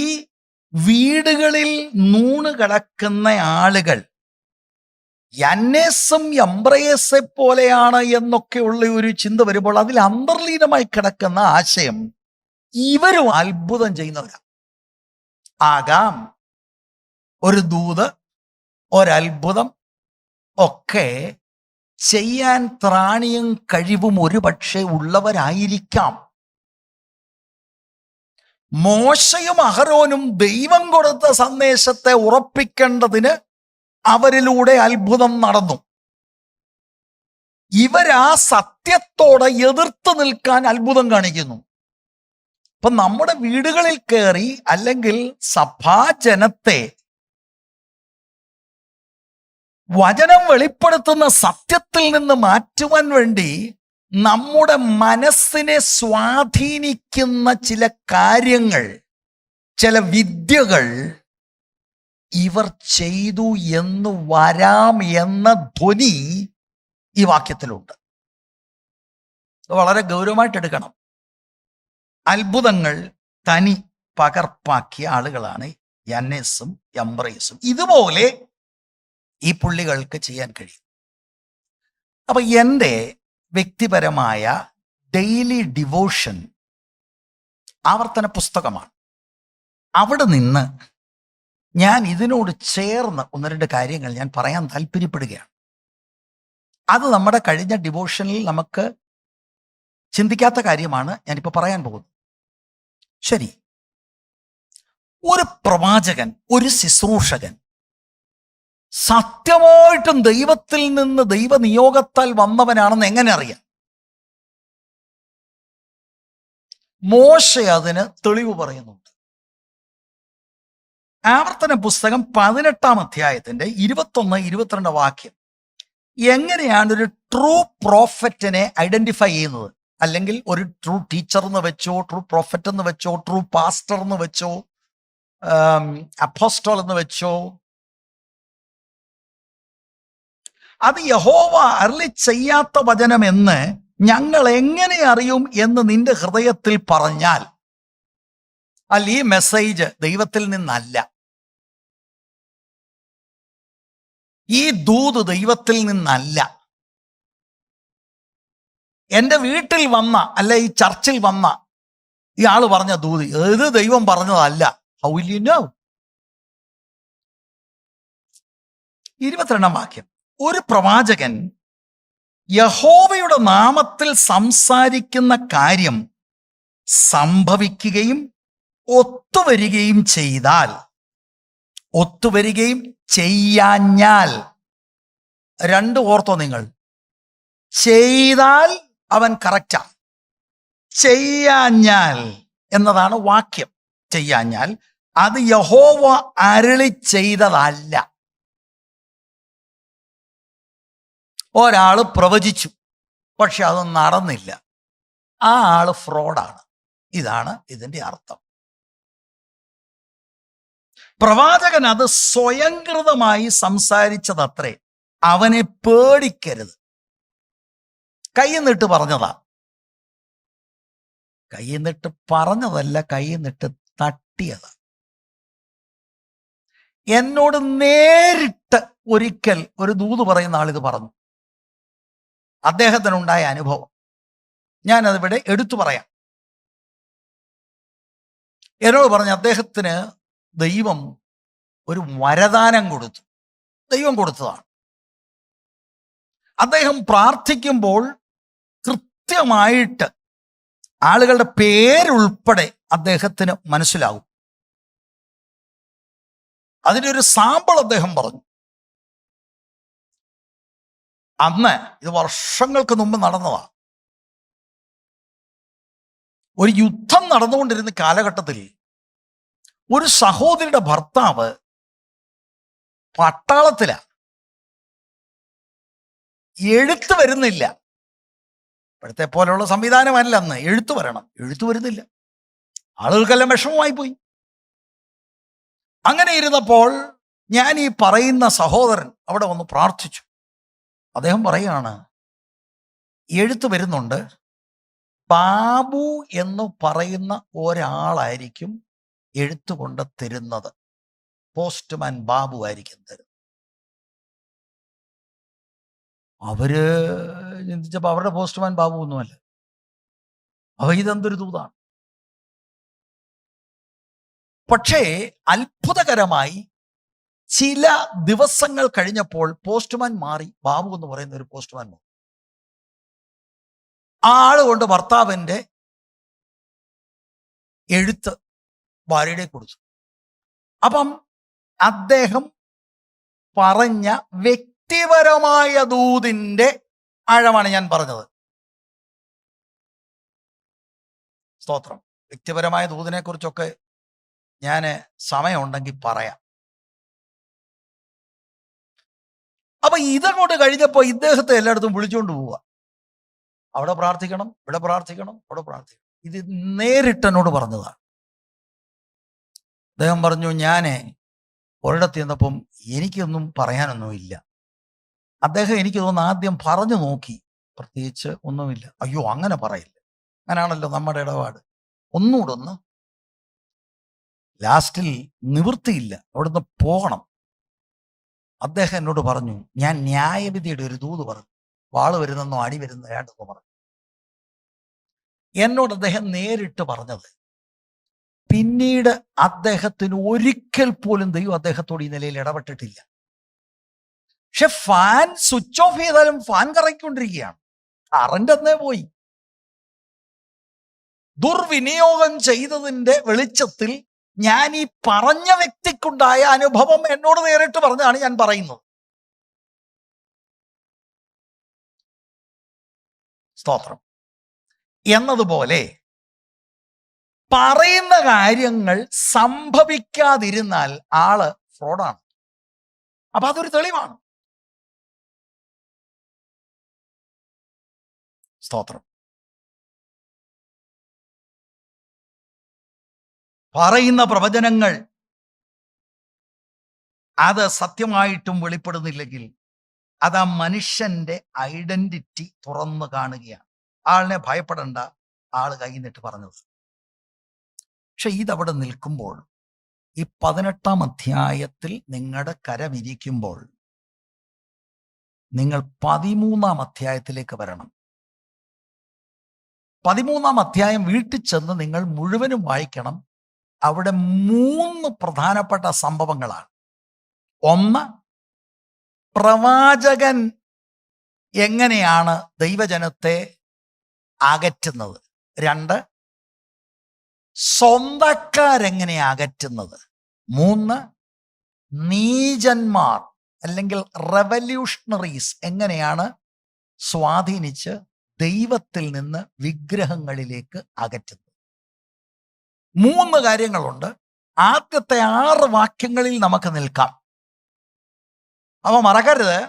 Speaker 1: വീടുകളിൽ നൂണ് കിടക്കുന്ന ആളുകൾ യന്നേസും യംബ്രയേസെ പോലെയാണ് എന്നൊക്കെയുള്ള ഒരു ചിന്ത വരുമ്പോൾ അതിൽ അന്തർലീനമായി കിടക്കുന്ന ആശയം, ഇവരും അത്ഭുതം ചെയ്യുന്നവരാ ആകാം. ഒരു ദൂത്, ഒരത്ഭുതം ഒക്കെ ചെയ്യാൻ ത്രാണിയും കഴിവും ഒരുപക്ഷെ ഉള്ളവരായിരിക്കാം. മോശയും അഹരോനും ദൈവം കൊടുത്ത സന്ദേശത്തെ ഉറപ്പിക്കേണ്ടതിന് അവരിലൂടെ അത്ഭുതം നടന്നു. ഇവരാ സത്യത്തോടെ എതിർത്ത് നിൽക്കാൻ അത്ഭുതം കാണിക്കുന്നു. ഇപ്പൊ നമ്മുടെ വീടുകളിൽ കയറി അല്ലെങ്കിൽ സഭാജനത്തെ വചനം വെളിപ്പെടുത്തുന്ന സത്യത്തിൽ നിന്ന് മാറ്റുവാൻ വേണ്ടി നമ്മുടെ മനസ്സിനെ സ്വാധീനിക്കുന്ന ചില കാര്യങ്ങൾ, ചില വിദ്യകൾ ഇവർ ചെയ്തു എന്ന് വരാം എന്ന ധ്വനി ഈ വാക്യത്തിലുണ്ട്. വളരെ ഗൗരവമായിട്ട് എടുക്കണം. അത്ഭുതങ്ങൾ തനി പകർപ്പാക്കിയ ആളുകളാണ് യന്നേസും യംബ്രയേസും. ഇതുപോലെ ഈ പുള്ളികൾക്ക് ചെയ്യാൻ കഴിയും. അപ്പൊ എൻ്റെ വ്യക്തിപരമായ ഡെയിലി ഡിവോഷൻ ആവർത്തന പുസ്തകമാണ്. അവിടെ നിന്ന് ഞാൻ ഇതിനോട് ചേർന്ന് ഒന്ന് രണ്ട് കാര്യങ്ങൾ ഞാൻ പറയാൻ താല്പര്യപ്പെടുകയാണ്. അത് നമ്മുടെ കഴിഞ്ഞ ഡിവോഷനിൽ നമുക്ക് ചിന്തിക്കാത്ത കാര്യമാണ് ഞാനിപ്പോൾ പറയാൻ പോകുന്നത്. ശരി, ഒരു പ്രവാചകൻ, ഒരു ശുശ്രൂഷകൻ സത്യമായിട്ടും ദൈവത്തിൽ നിന്ന് ദൈവനിയോഗത്താൽ വന്നവനാണെന്ന് എങ്ങനെ അറിയാം? മോശ അതിന് തെളിവ് പറയുന്നുണ്ട്. ആവർത്തന പുസ്തകം 18-ാം അധ്യായത്തിന്റെ 21-22 വാക്യം എങ്ങനെയാണ് ഒരു ട്രൂ പ്രോഫറ്റിനെ ഐഡന്റിഫൈ ചെയ്യുന്നത്? അല്ലെങ്കിൽ ഒരു ട്രൂ ടീച്ചർ എന്ന് വെച്ചോ, ട്രൂ പ്രോഫറ്റ് എന്ന് വെച്ചോ, ട്രൂ പാസ്റ്റർ എന്ന് വെച്ചോ, അപ്പോസ്റ്റൽ എന്ന് വെച്ചോ, അത് യഹോവ അരുളി ചെയ്യാത്ത വചനമെന്ന് ഞങ്ങൾ എങ്ങനെ അറിയും എന്ന് നിന്റെ ഹൃദയത്തിൽ പറഞ്ഞാൽ, അല്ല, ഈ മെസ്സേജ് ദൈവത്തിൽ നിന്നല്ല, ഈ ദൂത് ദൈവത്തിൽ നിന്നല്ല, എൻ്റെ വീട്ടിൽ വന്ന അല്ല ഈ ചർച്ചിൽ വന്ന ഇയാള് പറഞ്ഞ ദൂത് ഏത് ദൈവം പറഞ്ഞതല്ല. How will you know? 22-ാം വാക്യം, ഒരു പ്രവാചകൻ യഹോവയുടെ നാമത്തിൽ സംസാരിക്കുന്ന കാര്യം സംഭവിക്കുകയും ഒത്തുവരികയും ചെയ്താൽ, ഒത്തുവരികയും ചെയ്യാഞ്ഞാൽ, രണ്ട് ഓർത്തോ നിങ്ങൾ, ചെയ്താൽ അവൻ കറക്റ്റാ, ചെയ്യാഞ്ഞാൽ എന്നതാണ് വാക്യം. ചെയ്യാഞ്ഞാൽ അത് യഹോവ അരുളി ചെയ്തതല്ല. ഒരാൾ പ്രവചിച്ചു, പക്ഷെ അത് നടന്നില്ല, ആ ആള് ഫ്രോഡാണ്. ഇതാണ് ഇതിന്റെ അർത്ഥം. പ്രവാചകൻ അത് സ്വയംകൃതമായി സംസാരിച്ചതത്രേ, അവനെ പേടിക്കരുത്. കൈന്നിട്ട് പറഞ്ഞതാ, കൈന്നിട്ട് പറഞ്ഞതല്ല, കൈന്നിട്ട് തട്ടിയതാ. എന്നോട് നേരിട്ട് ഒരിക്കൽ ഒരു ദൂത് പറയുന്ന ആളിത് പറഞ്ഞു. അദ്ദേഹത്തിനുണ്ടായ അനുഭവം ഞാനതിവിടെ എടുത്തു പറയാം. എന്നോട് പറഞ്ഞു, അദ്ദേഹത്തിന് ദൈവം ഒരു വരദാനം കൊടുത്തു. ദൈവം കൊടുത്തതാണ്. അദ്ദേഹം പ്രാർത്ഥിക്കുമ്പോൾ കൃത്യമായിട്ട് ആളുകളുടെ പേരുൾപ്പെടെ അദ്ദേഹത്തിന് മനസ്സിലാവും. അതിൻ്റെ ഒരു സാമ്പിൾ അദ്ദേഹം പറഞ്ഞു. അന്ന്, ഇത് വർഷങ്ങൾക്ക് മുമ്പ് നടന്നതാ, ഒരു യുദ്ധം നടന്നുകൊണ്ടിരുന്ന കാലഘട്ടത്തിൽ ഒരു സഹോദരിയുടെ ഭർത്താവ് പട്ടാളത്തിലാ, എഴുത്ത് വരുന്നില്ല. ഇപ്പോഴത്തെ പോലെയുള്ള സംവിധാനമല്ല അന്ന്, എഴുത്ത് വരണം, എഴുത്ത് വരുന്നില്ല. ആളുകൾക്കെല്ലാം വിഷമമായി പോയി. അങ്ങനെ ഇരുന്നപ്പോൾ ഞാൻ ഈ പറയുന്ന സഹോദരൻ അവിടെ വന്ന് പ്രാർത്ഥിച്ചു. അദ്ദേഹം പറയാണ്, എഴുത്ത് വരുന്നുണ്ട്, ബാബു എന്ന് പറയുന്ന ഒരാളായിരിക്കും എഴുത്തുകൊണ്ട് തരുന്നത്. പോസ്റ്റ്മാൻ ബാബു ആയിരിക്കും തരുന്നത്. അവര് ചിന്തിച്ചപ്പോൾ അവരുടെ പോസ്റ്റ്മാൻ ബാബു ഒന്നുമല്ല. ഇതെന്തൊരു ദൂതാണ്. പക്ഷേ അത്ഭുതകരമായി ചില ദിവസങ്ങൾ കഴിഞ്ഞപ്പോൾ പോസ്റ്റ്മാൻ മാറി. ബാബു എന്ന് പറയുന്ന ഒരു പോസ്റ്റ്മാൻ മാറി. ആള് കൊണ്ട് ഭർത്താവിൻ്റെ എഴുത്ത് ഭാര്യയുടെ കൊടുത്തു. അപ്പം അദ്ദേഹം പറഞ്ഞ വ്യക്തിപരമായ ദൂതിൻ്റെ ആഴമാണ് ഞാൻ പറഞ്ഞത്. സ്തോത്രം. വ്യക്തിപരമായ ദൂതിനെ കുറിച്ചൊക്കെ ഞാൻ സമയമുണ്ടെങ്കിൽ പറയാം. അപ്പൊ ഇതങ്ങോട്ട് കഴിഞ്ഞപ്പോൾ ഇദ്ദേഹത്തെ എല്ലായിടത്തും വിളിച്ചുകൊണ്ട് പോവുക. അവിടെ പ്രാർത്ഥിക്കണം, ഇവിടെ പ്രാർത്ഥിക്കണം, അവിടെ പ്രാർത്ഥിക്കണം. ഇത് നേരിട്ട് എന്നോട് പറഞ്ഞതാണ്. അദ്ദേഹം പറഞ്ഞു, ഞാൻ ഒരിടത്ത് ചെന്നപ്പം എനിക്കൊന്നും പറയാനൊന്നുമില്ല. അദ്ദേഹം എനിക്ക് തോന്നുന്നു ആദ്യം പറഞ്ഞു നോക്കി, പ്രത്യേകിച്ച് ഒന്നുമില്ല. അയ്യോ അങ്ങനെ പറയില്ല, അങ്ങനെയാണല്ലോ നമ്മുടെ ഇടപാട്, ഒന്നുകൂടെ ഒന്ന്. ലാസ്റ്റിൽ നിവൃത്തിയില്ല, അവിടുന്ന് പോകണം. അദ്ദേഹം എന്നോട് പറഞ്ഞു, ഞാൻ ന്യായവിധിയുടെ ഒരു ദൂത് പറഞ്ഞു, വാള് വരുന്നെന്നോ അടി വരുന്നോ വേണ്ടെന്നോ പറഞ്ഞു. എന്നോട് അദ്ദേഹം നേരിട്ട് പറഞ്ഞത്. പിന്നീട് അദ്ദേഹത്തിന് ഒരിക്കൽ പോലും ദൈവം അദ്ദേഹത്തോട് ഈ നിലയിൽ ഇടപെട്ടിട്ടില്ല. പക്ഷെ ഫാൻ സ്വിച്ച് ഓഫ് ചെയ്താലും ഫാൻ കറങ്ങിക്കൊണ്ടിരിക്കുകയാണ്. കറണ്ട് എന്നേ പോയി. ദുർവിനിയോഗം ചെയ്തതിന്റെ വെളിച്ചത്തിൽ ഞാൻ ഈ പറഞ്ഞ വ്യക്തിക്കുണ്ടായ അനുഭവം എന്നോട് നേരിട്ട് പറഞ്ഞാണ് ഞാൻ പറയുന്നത്. സ്തോത്രം. എന്നതുപോലെ പറയുന്ന കാര്യങ്ങൾ സംഭവിക്കാതിരുന്നാൽ ആള് ഫ്രോഡാണ്. അപ്പൊ അതൊരു തെളിവാണ്. സ്തോത്രം. പറയുന്ന പ്രവചനങ്ങൾ അത് സത്യമായിട്ടും വെളിപ്പെടുന്നില്ലെങ്കിൽ അത് ആ മനുഷ്യന്റെ ഐഡന്റിറ്റി തുറന്നു കാണുകയാണ്. ആളിനെ ഭയപ്പെടേണ്ട, ആള് കൈന്നിട്ട് പറഞ്ഞത്. പക്ഷെ ഇതവിടെ നിൽക്കുമ്പോൾ ഈ 18-ാം അധ്യായത്തിൽ നിങ്ങളുടെ കരമിരിക്കുമ്പോൾ നിങ്ങൾ 13-ാം അധ്യായത്തിലേക്ക് വരണം. 13-ാം അധ്യായം വീട്ടിൽ ചെന്ന് നിങ്ങൾ മുഴുവനും വായിക്കണം. അവിടെ 3 പ്രധാനപ്പെട്ട സംഭവങ്ങളാണ്. ഒന്ന്, പ്രവാചകൻ എങ്ങനെയാണ് ദൈവജനത്തെ അകറ്റുന്നത്. 2, സ്വന്തക്കാരെങ്ങനെ അകറ്റുന്നത്. 3, നീചന്മാർ അല്ലെങ്കിൽ റെവല്യൂഷണറീസ് എങ്ങനെയാണ് സ്വാധീനിച്ച് ദൈവത്തിൽ നിന്ന് വിഗ്രഹങ്ങളിലേക്ക് അകറ്റുന്നത്. 3 കാര്യങ്ങളുണ്ട്. ആദ്യത്തെ 6 വാക്യങ്ങളിൽ നമുക്ക് നിൽക്കാം. അവ മറക്കരുത്,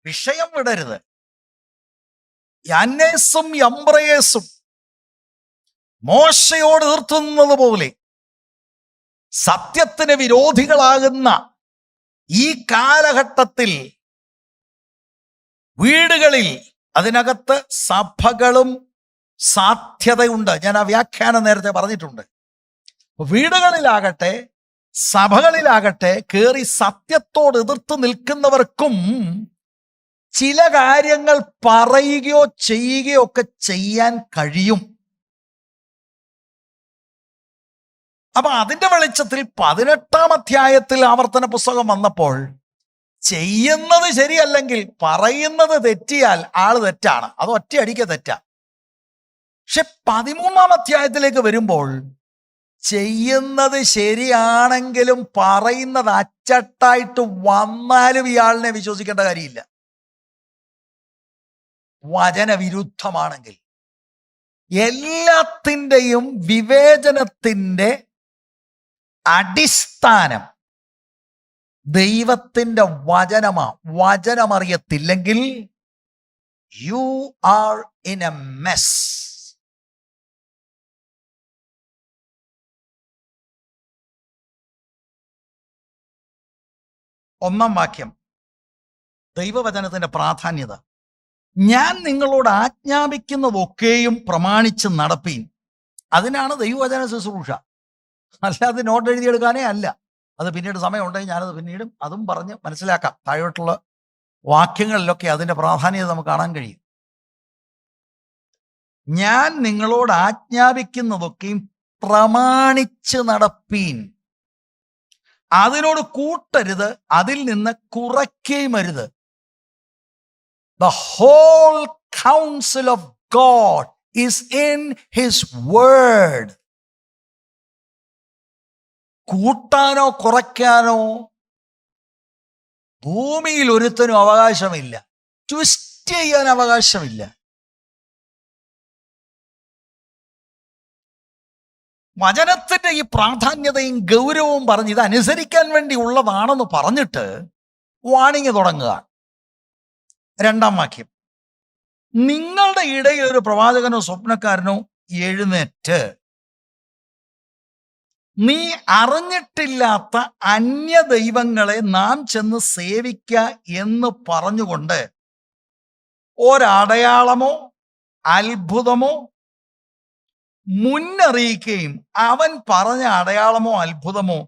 Speaker 1: വിഷയം വിടരുത്. യാന്നേസും യംബ്രയേസും മോശയോട് എതിർത്തുന്നത് പോലെ സത്യത്തിന് വിരോധികളാകുന്ന ഈ കാലഘട്ടത്തിൽ വീടുകളിൽ, അതിനകത്ത് സഭകളും സാധ്യതയുണ്ട്. ഞാൻ ആ വ്യാഖ്യാനം നേരത്തെ പറഞ്ഞിട്ടുണ്ട്. വീടുകളിലാകട്ടെ സഭകളിലാകട്ടെ കയറി സത്യത്തോട് എതിർത്ത് നിൽക്കുന്നവർക്കും ചില കാര്യങ്ങൾ പറയുകയോ ചെയ്യുകയോ ഒക്കെ ചെയ്യാൻ കഴിയും. അപ്പൊ അതിന്റെ വെളിച്ചത്തിൽ 18-ാം അധ്യായത്തിൽ ആവർത്തന പുസ്തകം വന്നപ്പോൾ ചെയ്യുന്നത് ശരിയല്ലെങ്കിൽ, പറയുന്നത് തെറ്റിയാൽ ആള് തെറ്റാണ്, അത് ഒറ്റയടിക്ക് തെറ്റാ. പക്ഷെ 13-ാം അധ്യായത്തിലേക്ക് വരുമ്പോൾ ചെയ്യുന്നത് ശരിയാണെങ്കിലും പറയുന്നത് അച്ചട്ടായിട്ട് വന്നാലും ഇയാളിനെ വിശ്വസിക്കേണ്ട കാര്യമില്ല. വചനവിരുദ്ധമാണെങ്കിൽ എല്ലാത്തിൻ്റെയും വിവേചനത്തിൻ്റെ അടിസ്ഥാനം ദൈവത്തിൻ്റെ വചനമാ. വചനമറിയത്തില്ലെങ്കിൽ you are in a mess. ഒന്നാം വാക്യം, ദൈവവചനത്തിന്റെ പ്രാധാന്യത. ഞാൻ നിങ്ങളോട് ആജ്ഞാപിക്കുന്നതൊക്കെയും പ്രമാണിച്ച് നടപ്പീൻ. അതിനാണ് ദൈവവചന ശുശ്രൂഷ, അല്ലാതെ നോട്ട് എഴുതിയെടുക്കാനേ അല്ല. അത് പിന്നീട് സമയമുണ്ടെങ്കിൽ ഞാനത് പിന്നീടും അതും പറഞ്ഞ് മനസ്സിലാക്കാം. താഴോട്ടുള്ള വാക്യങ്ങളിലൊക്കെ അതിൻ്റെ പ്രാധാന്യത നമുക്ക് കാണാൻ കഴിയും. ഞാൻ നിങ്ങളോട് ആജ്ഞാപിക്കുന്നതൊക്കെയും പ്രമാണിച്ച് നടപ്പീൻ. അതിനോട് കൂട്ടരുത്, അതിൽ നിന്ന് കുറയ്ക്കുകയും അരുത്. The whole counsel of God is in His word. കൂട്ടാനോ കുറയ്ക്കാനോ ഭൂമിയിൽ ഒരുത്തനും അവകാശമില്ല. ട്വിസ്റ്റ് ചെയ്യാൻ അവകാശമില്ല. വചനത്തിന്റെ ഈ പ്രാധാന്യതയും ഗൗരവവും പറഞ്ഞ് ഇത് അനുസരിക്കാൻ വേണ്ടി ഉള്ളതാണെന്ന് പറഞ്ഞിട്ട് വാണിങ് തുടങ്ങുക. 2-ാം വാക്യം, നിങ്ങളുടെ ഇടയിൽ ഒരു പ്രവാചകനോ സ്വപ്നക്കാരനോ എഴുന്നേറ്റ് നീ അറിഞ്ഞിട്ടില്ലാത്ത അന്യ ദൈവങ്ങളെ നാം ചെന്ന് സേവിക്ക എന്ന് പറഞ്ഞുകൊണ്ട് ഒരടയാളമോ അത്ഭുതമോ മുന്നറിയിക്കുകയും അവൻ പറഞ്ഞ അടയാളമോ അത്ഭുതമോ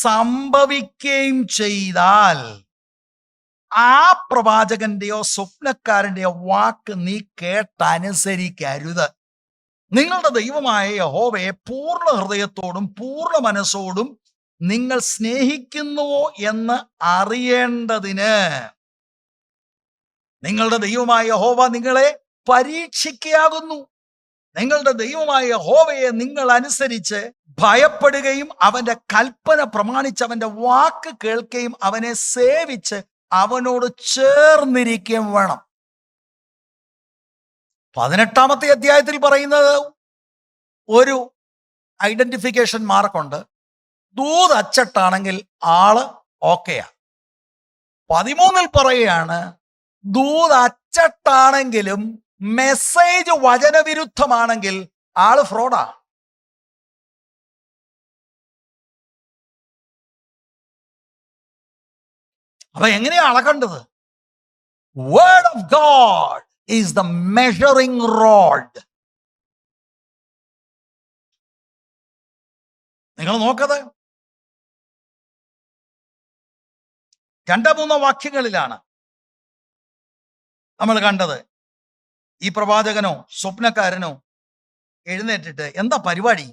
Speaker 1: സംഭവിക്കുകയും ചെയ്താൽ ആ പ്രവാചകന്റെയോ സ്വപ്നക്കാരന്റെയോ വാക്ക് നീ കേട്ടനുസരിക്കരുത്. നിങ്ങളുടെ ദൈവമായ യഹോവയെ പൂർണ്ണ ഹൃദയത്തോടും പൂർണ്ണ മനസ്സോടും നിങ്ങൾ സ്നേഹിക്കുന്നുവോ എന്ന് അറിയേണ്ടതിന് നിങ്ങളുടെ ദൈവമായ യഹോവ നിങ്ങളെ പരീക്ഷിക്കുകയാകുന്നു. നിങ്ങളുടെ ദൈവമായ യഹോവയെ നിങ്ങൾ അനുസരിച്ച് ഭയപ്പെടുകയും അവന്റെ കൽപ്പന പ്രമാണിച്ച് അവന്റെ വാക്ക് കേൾക്കുകയും അവനെ സേവിച്ച് അവനോട് ചേർന്നിരിക്കുകയും വേണം. 18-ാമത്തെ അധ്യായത്തിൽ പറയുന്നത് ഒരു ഐഡന്റിഫിക്കേഷൻ മാർക്കുണ്ട്. ദൂത് അച്ചട്ടാണെങ്കിൽ ആള് ഓക്കെയാ. 13-ൽ പറയുകയാണ് ദൂത് അച്ചട്ടാണെങ്കിലും മെസ്സേജ് വചനവിരുദ്ധമാണെങ്കിൽ ആള് ഫ്രോഡാ. അപ്പൊ എങ്ങനെയാ അളക്കേണ്ടത്? Word of God is the measuring rod. നിങ്ങൾ നോക്കത് 2-3 വാക്യങ്ങളിലാണ് നമ്മൾ കണ്ടത്. ഈ പ്രവാചകനോ സ്വപ്നക്കാരനോ എഴുന്നേറ്റിട്ട് എന്താ പരിപാടി?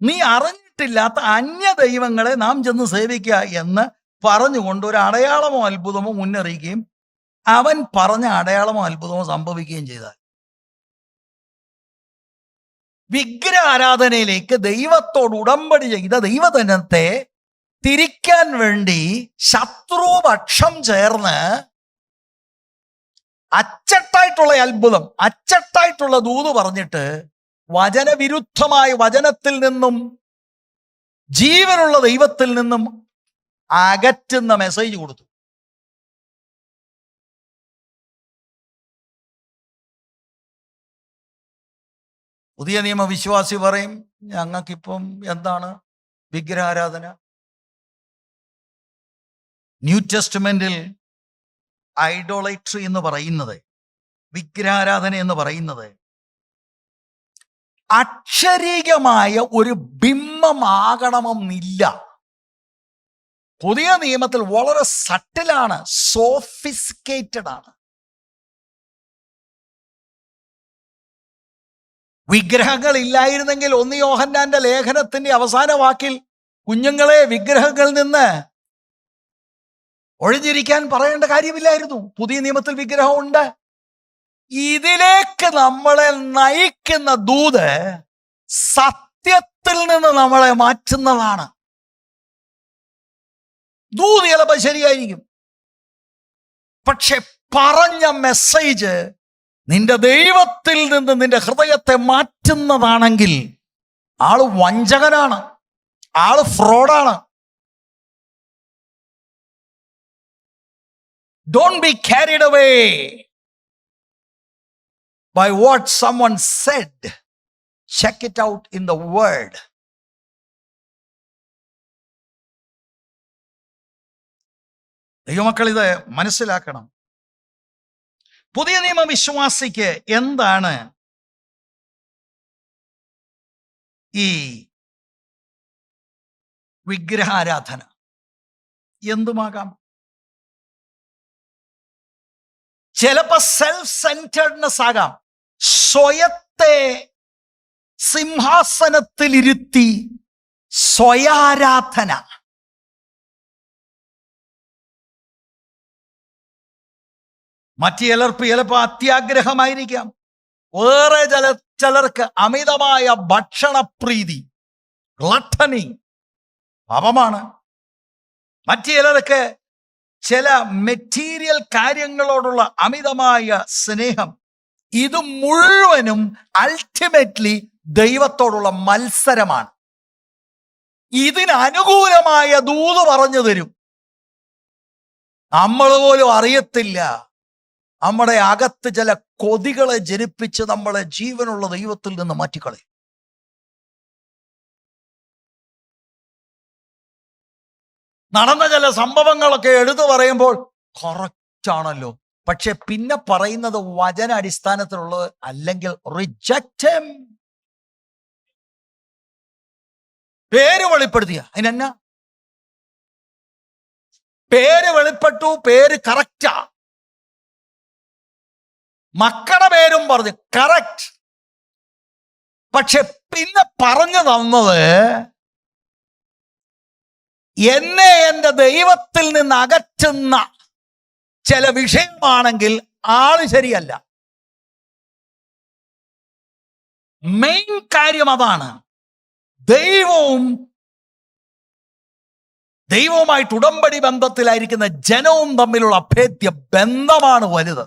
Speaker 1: നീ അറിഞ്ഞിട്ടില്ലാത്ത അന്യ ദൈവങ്ങളെ നാം ചെന്ന് സേവിക്കുക എന്ന് പറഞ്ഞുകൊണ്ട് ഒരു അടയാളമോ അത്ഭുതമോ മുന്നറിയിക്കുകയും അവൻ പറഞ്ഞ അടയാളമോ അത്ഭുതമോ സംഭവിക്കുകയും ചെയ്താൽ, വിഗ്രഹ ആരാധനയിലേക്ക് ദൈവത്തോട് ഉടമ്പടി ചെയ്ത ദൈവജനത്തെ തിരിക്കാൻ വേണ്ടി ശത്രുപക്ഷം ചേർന്ന് അച്ചട്ടായിട്ടുള്ള അത്ഭുതം, അച്ചട്ടായിട്ടുള്ള ദൂത് പറഞ്ഞിട്ട് വചനവിരുദ്ധമായ വചനത്തിൽ നിന്നും ജീവനുള്ള ദൈവത്തിൽ നിന്നും അകറ്റുന്ന മെസ്സേജ് കൊടുത്തു. പുതിയ നിയമ വിശ്വാസി പറയും ഞങ്ങൾക്കിപ്പം എന്താണ് വിഗ്രഹാരാധന? ന്യൂ ടെസ്റ്റ്മെന്റിൽ ഐഡോളട്രി എന്ന് പറയുന്നത്, വിഗ്രഹാരാധന എന്ന് പറയുന്നത് അക്ഷരീകമായ ഒരു ബിംബമാകണമെന്നില്ല. പുതിയ നിയമത്തിൽ വളരെ സട്ടിലാണ്, സോഫിസ്റ്റിക്കേറ്റഡ് ആണ്. വിഗ്രഹങ്ങൾ ഇല്ലായിരുന്നെങ്കിൽ 1 യോഹന്നാന്റെ ലേഖനത്തിന്റെ അവസാന വാക്കിൽ കുഞ്ഞുങ്ങളെ വിഗ്രഹങ്ങളിൽ നിന്ന് ഒഴിഞ്ഞിരിക്കാൻ പറയേണ്ട കാര്യമില്ലായിരുന്നു. പുതിയ നിയമത്തിൽ വിഗ്രഹമുണ്ട്. ഇതിലേക്ക് നമ്മളെ നയിക്കുന്ന ദൂത് സത്യത്തിൽ നിന്ന് നമ്മളെ മാറ്റുന്നതാണ്. ദൂത് ചിലപ്പോൾ ശരിയായിരിക്കും, പക്ഷെ പറഞ്ഞ മെസ്സേജ് നിന്റെ ദൈവത്തിൽ നിന്ന് നിന്റെ ഹൃദയത്തെ മാറ്റുന്നതാണെങ്കിൽ ആള് വഞ്ചകനാണ്, ആള് ഫ്രോഡാണ്. Don't be carried away by what someone said. Check it out in the word. ദൈവമക്കൾ ഇത് മനസ്സിലാക്കണം. പുതിയ നിയമ വിശ്വാസിക്ക് എന്താണ് ഈ വിഗ്രഹാരാധന? എന്തുമാകാം. ചിലപ്പോ സെൽഫ് സെന്റേർഡ്നെസ് ആകാം. സ്വയത്തെ സിംഹാസനത്തിലിരുത്തി സ്വയാരാധന. മറ്റു ചിലപ്പോൾ അത്യാഗ്രഹമായിരിക്കാം. വേറെ ചിലർക്ക് അമിതമായ ഭക്ഷണപ്രീതി, ഗ്ലട്ടണി പാപമാണ്. മറ്റു ചിലർക്ക് ചില മെറ്റീരിയൽ കാര്യങ്ങളോടുള്ള അമിതമായ സ്നേഹം. ഇത് മുഴുവനും അൾട്ടിമേറ്റ്ലി ദൈവത്തോടുള്ള മത്സരമാണ്. ഇതിനനുകൂലമായ ദൂത് പറഞ്ഞു തരും. നമ്മൾ പോലും അറിയത്തില്ല. നമ്മുടെ അകത്ത് ചില കൊതികളെ ജനിപ്പിച്ച് നമ്മളെ ജീവനുള്ള ദൈവത്തിൽ നിന്ന് മാറ്റിക്കളയും. നടന്ന ചില സംഭവങ്ങളൊക്കെ എടുത്തു പറയുമ്പോൾ കറക്റ്റ് ആണല്ലോ, പക്ഷെ പിന്നെ പറയുന്നത് വചന അടിസ്ഥാനത്തിലുള്ളത് അല്ലെങ്കിൽ റിജക്റ്റ് ഹിം. പേര് വെളിപ്പെടുത്തിയ അതിനെന്നാ? പേര് വെളിപ്പെട്ടു, പേര് കറക്റ്റാ. മക്കളുടെ പേരും പറഞ്ഞു കറക്റ്റ്. പക്ഷെ പിന്നെ പറഞ്ഞു തന്നത് എന്നെ എൻ്റെ ദൈവത്തിൽ നിന്ന് അകറ്റുന്ന ചില വിഷയമാണെങ്കിൽ ആള് ശരിയല്ല. മെയിൻ കാര്യം അതാണ്. ദൈവവുമായിട്ട് ഉടമ്പടി ബന്ധത്തിലായിരിക്കുന്ന ജനവും തമ്മിലുള്ള അഭേദ്യ ബന്ധമാണ് വലുത്.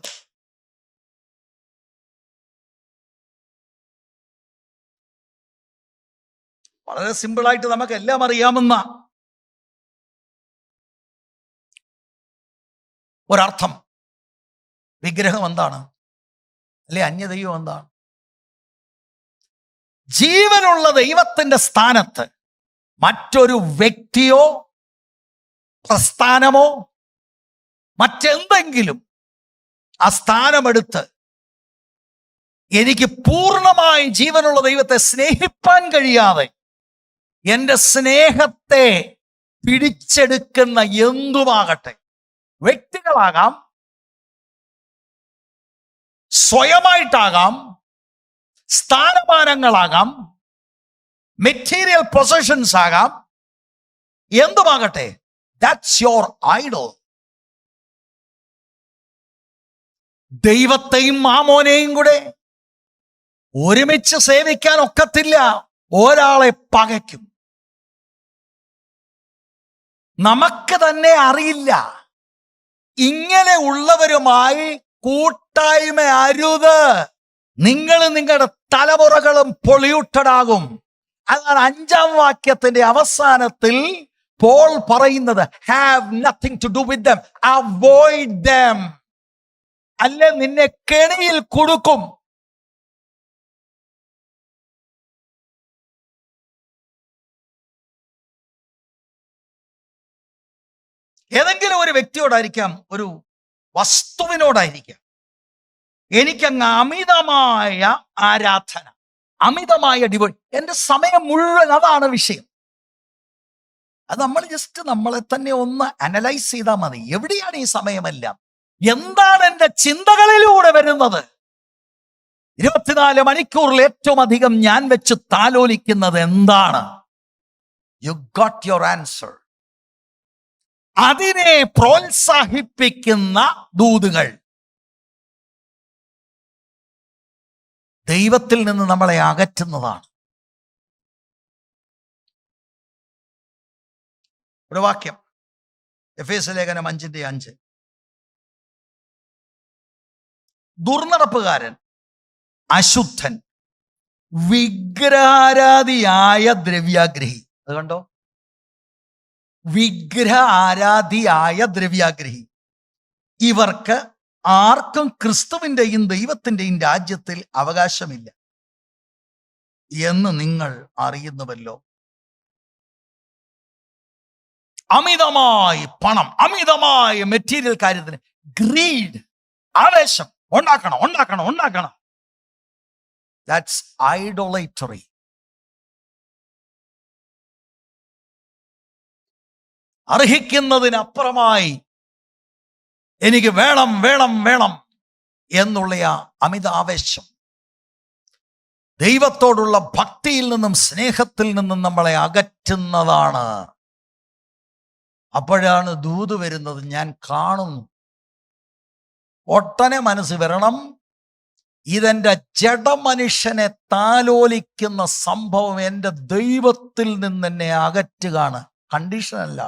Speaker 1: വളരെ സിമ്പിളായിട്ട് നമുക്ക് എല്ലാം അറിയാമെന്ന ഒരർത്ഥം. വിഗ്രഹം എന്താണ്, അല്ലെ അന്യദൈവം എന്താണ്? ജീവനുള്ള ദൈവത്തിന്റെ സ്ഥാനത്ത് മറ്റൊരു വ്യക്തിയോ പ്രസ്ഥാനമോ മറ്റെന്തെങ്കിലും ആ സ്ഥാനമെടുത്ത് എനിക്ക് പൂർണ്ണമായി ജീവനുള്ള ദൈവത്തെ സ്നേഹിപ്പാൻ കഴിയാതെ എൻ്റെ സ്നേഹത്തെ പിടിച്ചെടുക്കുന്ന എന്തുമാകട്ടെ, വ്യക്തികളാകാം, സ്വയമായിട്ടാകാം, സ്ഥാനമാനങ്ങളാകാം, മെറ്റീരിയൽ പൊസഷൻസ് ആകാം, എന്തുമാകട്ടെ, ദാറ്റ്സ് യുവർ ഐഡൽ. ദൈവത്തെയും മാമോനെയും കൂടെ ഒരുമിച്ച് സേവിക്കാൻ ഒക്കത്തില്ല. ഒരാളെ പകയ്ക്കും. നമുക്ക് തന്നെ അറിയില്ല. ഇങ്ങനെ ഉള്ളവരുമായി കൂട്ടായ്മ അരുത്. നിങ്ങൾ നിങ്ങളുടെ തലമുറകളും പൊള്യൂട്ടഡ് ആകും. അതാണ് 5-ാം വാക്യത്തിന്റെ അവസാനത്തിൽ പോൾ പറയുന്നത്. Have nothing to do with them, avoid them. അല്ലെ നിന്നെ കെണിയിൽ കുടുക്കും. ഏതെങ്കിലും ഒരു വ്യക്തിയോടായിരിക്കാം, ഒരു വസ്തുവിനോടായിരിക്കാം എനിക്കങ്ങ് അമിതമായ ആരാധന, അമിതമായ ഡിവോഷൻ, എൻ്റെ സമയം മുഴുവൻ അതാണ് വിഷയം. അത് നമ്മൾ ജസ്റ്റ് നമ്മളെ തന്നെ ഒന്ന് അനലൈസ് ചെയ്താൽ മതി. എവിടെയാണ് ഈ സമയമെല്ലാം? എന്താണ് എൻ്റെ ചിന്തകളിലൂടെ വരുന്നത്? 24 മണിക്കൂറിൽ ഏറ്റവും അധികം ഞാൻ വെച്ച് താലോലിക്കുന്നത് എന്താണ്? You got your answer. അതിനെ പ്രോത്സാഹിപ്പിക്കുന്ന ദൂതുകൾ ദൈവത്തിൽ നിന്ന് നമ്മളെ അകറ്റുന്നതാണ്. ഒരു വാക്യം, എഫേസ്യ ലേഖനം 5:5. ദുർനടപ്പുകാരൻ, അശുദ്ധൻ, വിഗ്രഹാരാധിയായ ദ്രവ്യാഗ്രഹി. അത് കണ്ടോ? വിഗ്രഹ ആരാധിയായ ദ്രവ്യാഗ്രഹി. ഇവർക്ക് ആർക്കും ക്രിസ്തുവിൻ്റെയും ദൈവത്തിൻ്റെയും രാജ്യത്തിൽ അവകാശമില്ല എന്ന് നിങ്ങൾ അറിയുന്നുവല്ലോ. അമിതമായി പണം, അമിതമായ മെറ്റീരിയൽ കാര്യത്തിന് ഗ്രീഡ്, ആവേശം, ഉണ്ടാക്കണം ഉണ്ടാക്കണം ഉണ്ടാക്കണം. ദാറ്റ്സ് ഐഡോളേറ്ററി. അർഹിക്കുന്നതിനപ്പുറമായി എനിക്ക് വേണം വേണം വേണം എന്നുള്ള ആ അമിതാവേശം ദൈവത്തോടുള്ള ഭക്തിയിൽ നിന്നും സ്നേഹത്തിൽ നിന്നും നമ്മളെ അകറ്റുന്നതാണ്. അപ്പോഴാണ് ദൂത് വരുന്നത്. ഞാൻ കാണുന്നു, ഒട്ടനെ മനസ്സ് വരണം, ഇതെൻ്റെ ജഡമനുഷ്യനെ താലോലിക്കുന്ന സംഭവം എൻ്റെ ദൈവത്തിൽ നിന്ന് എന്നെ അകറ്റുകയാണ്. കണ്ടീഷനല്ല.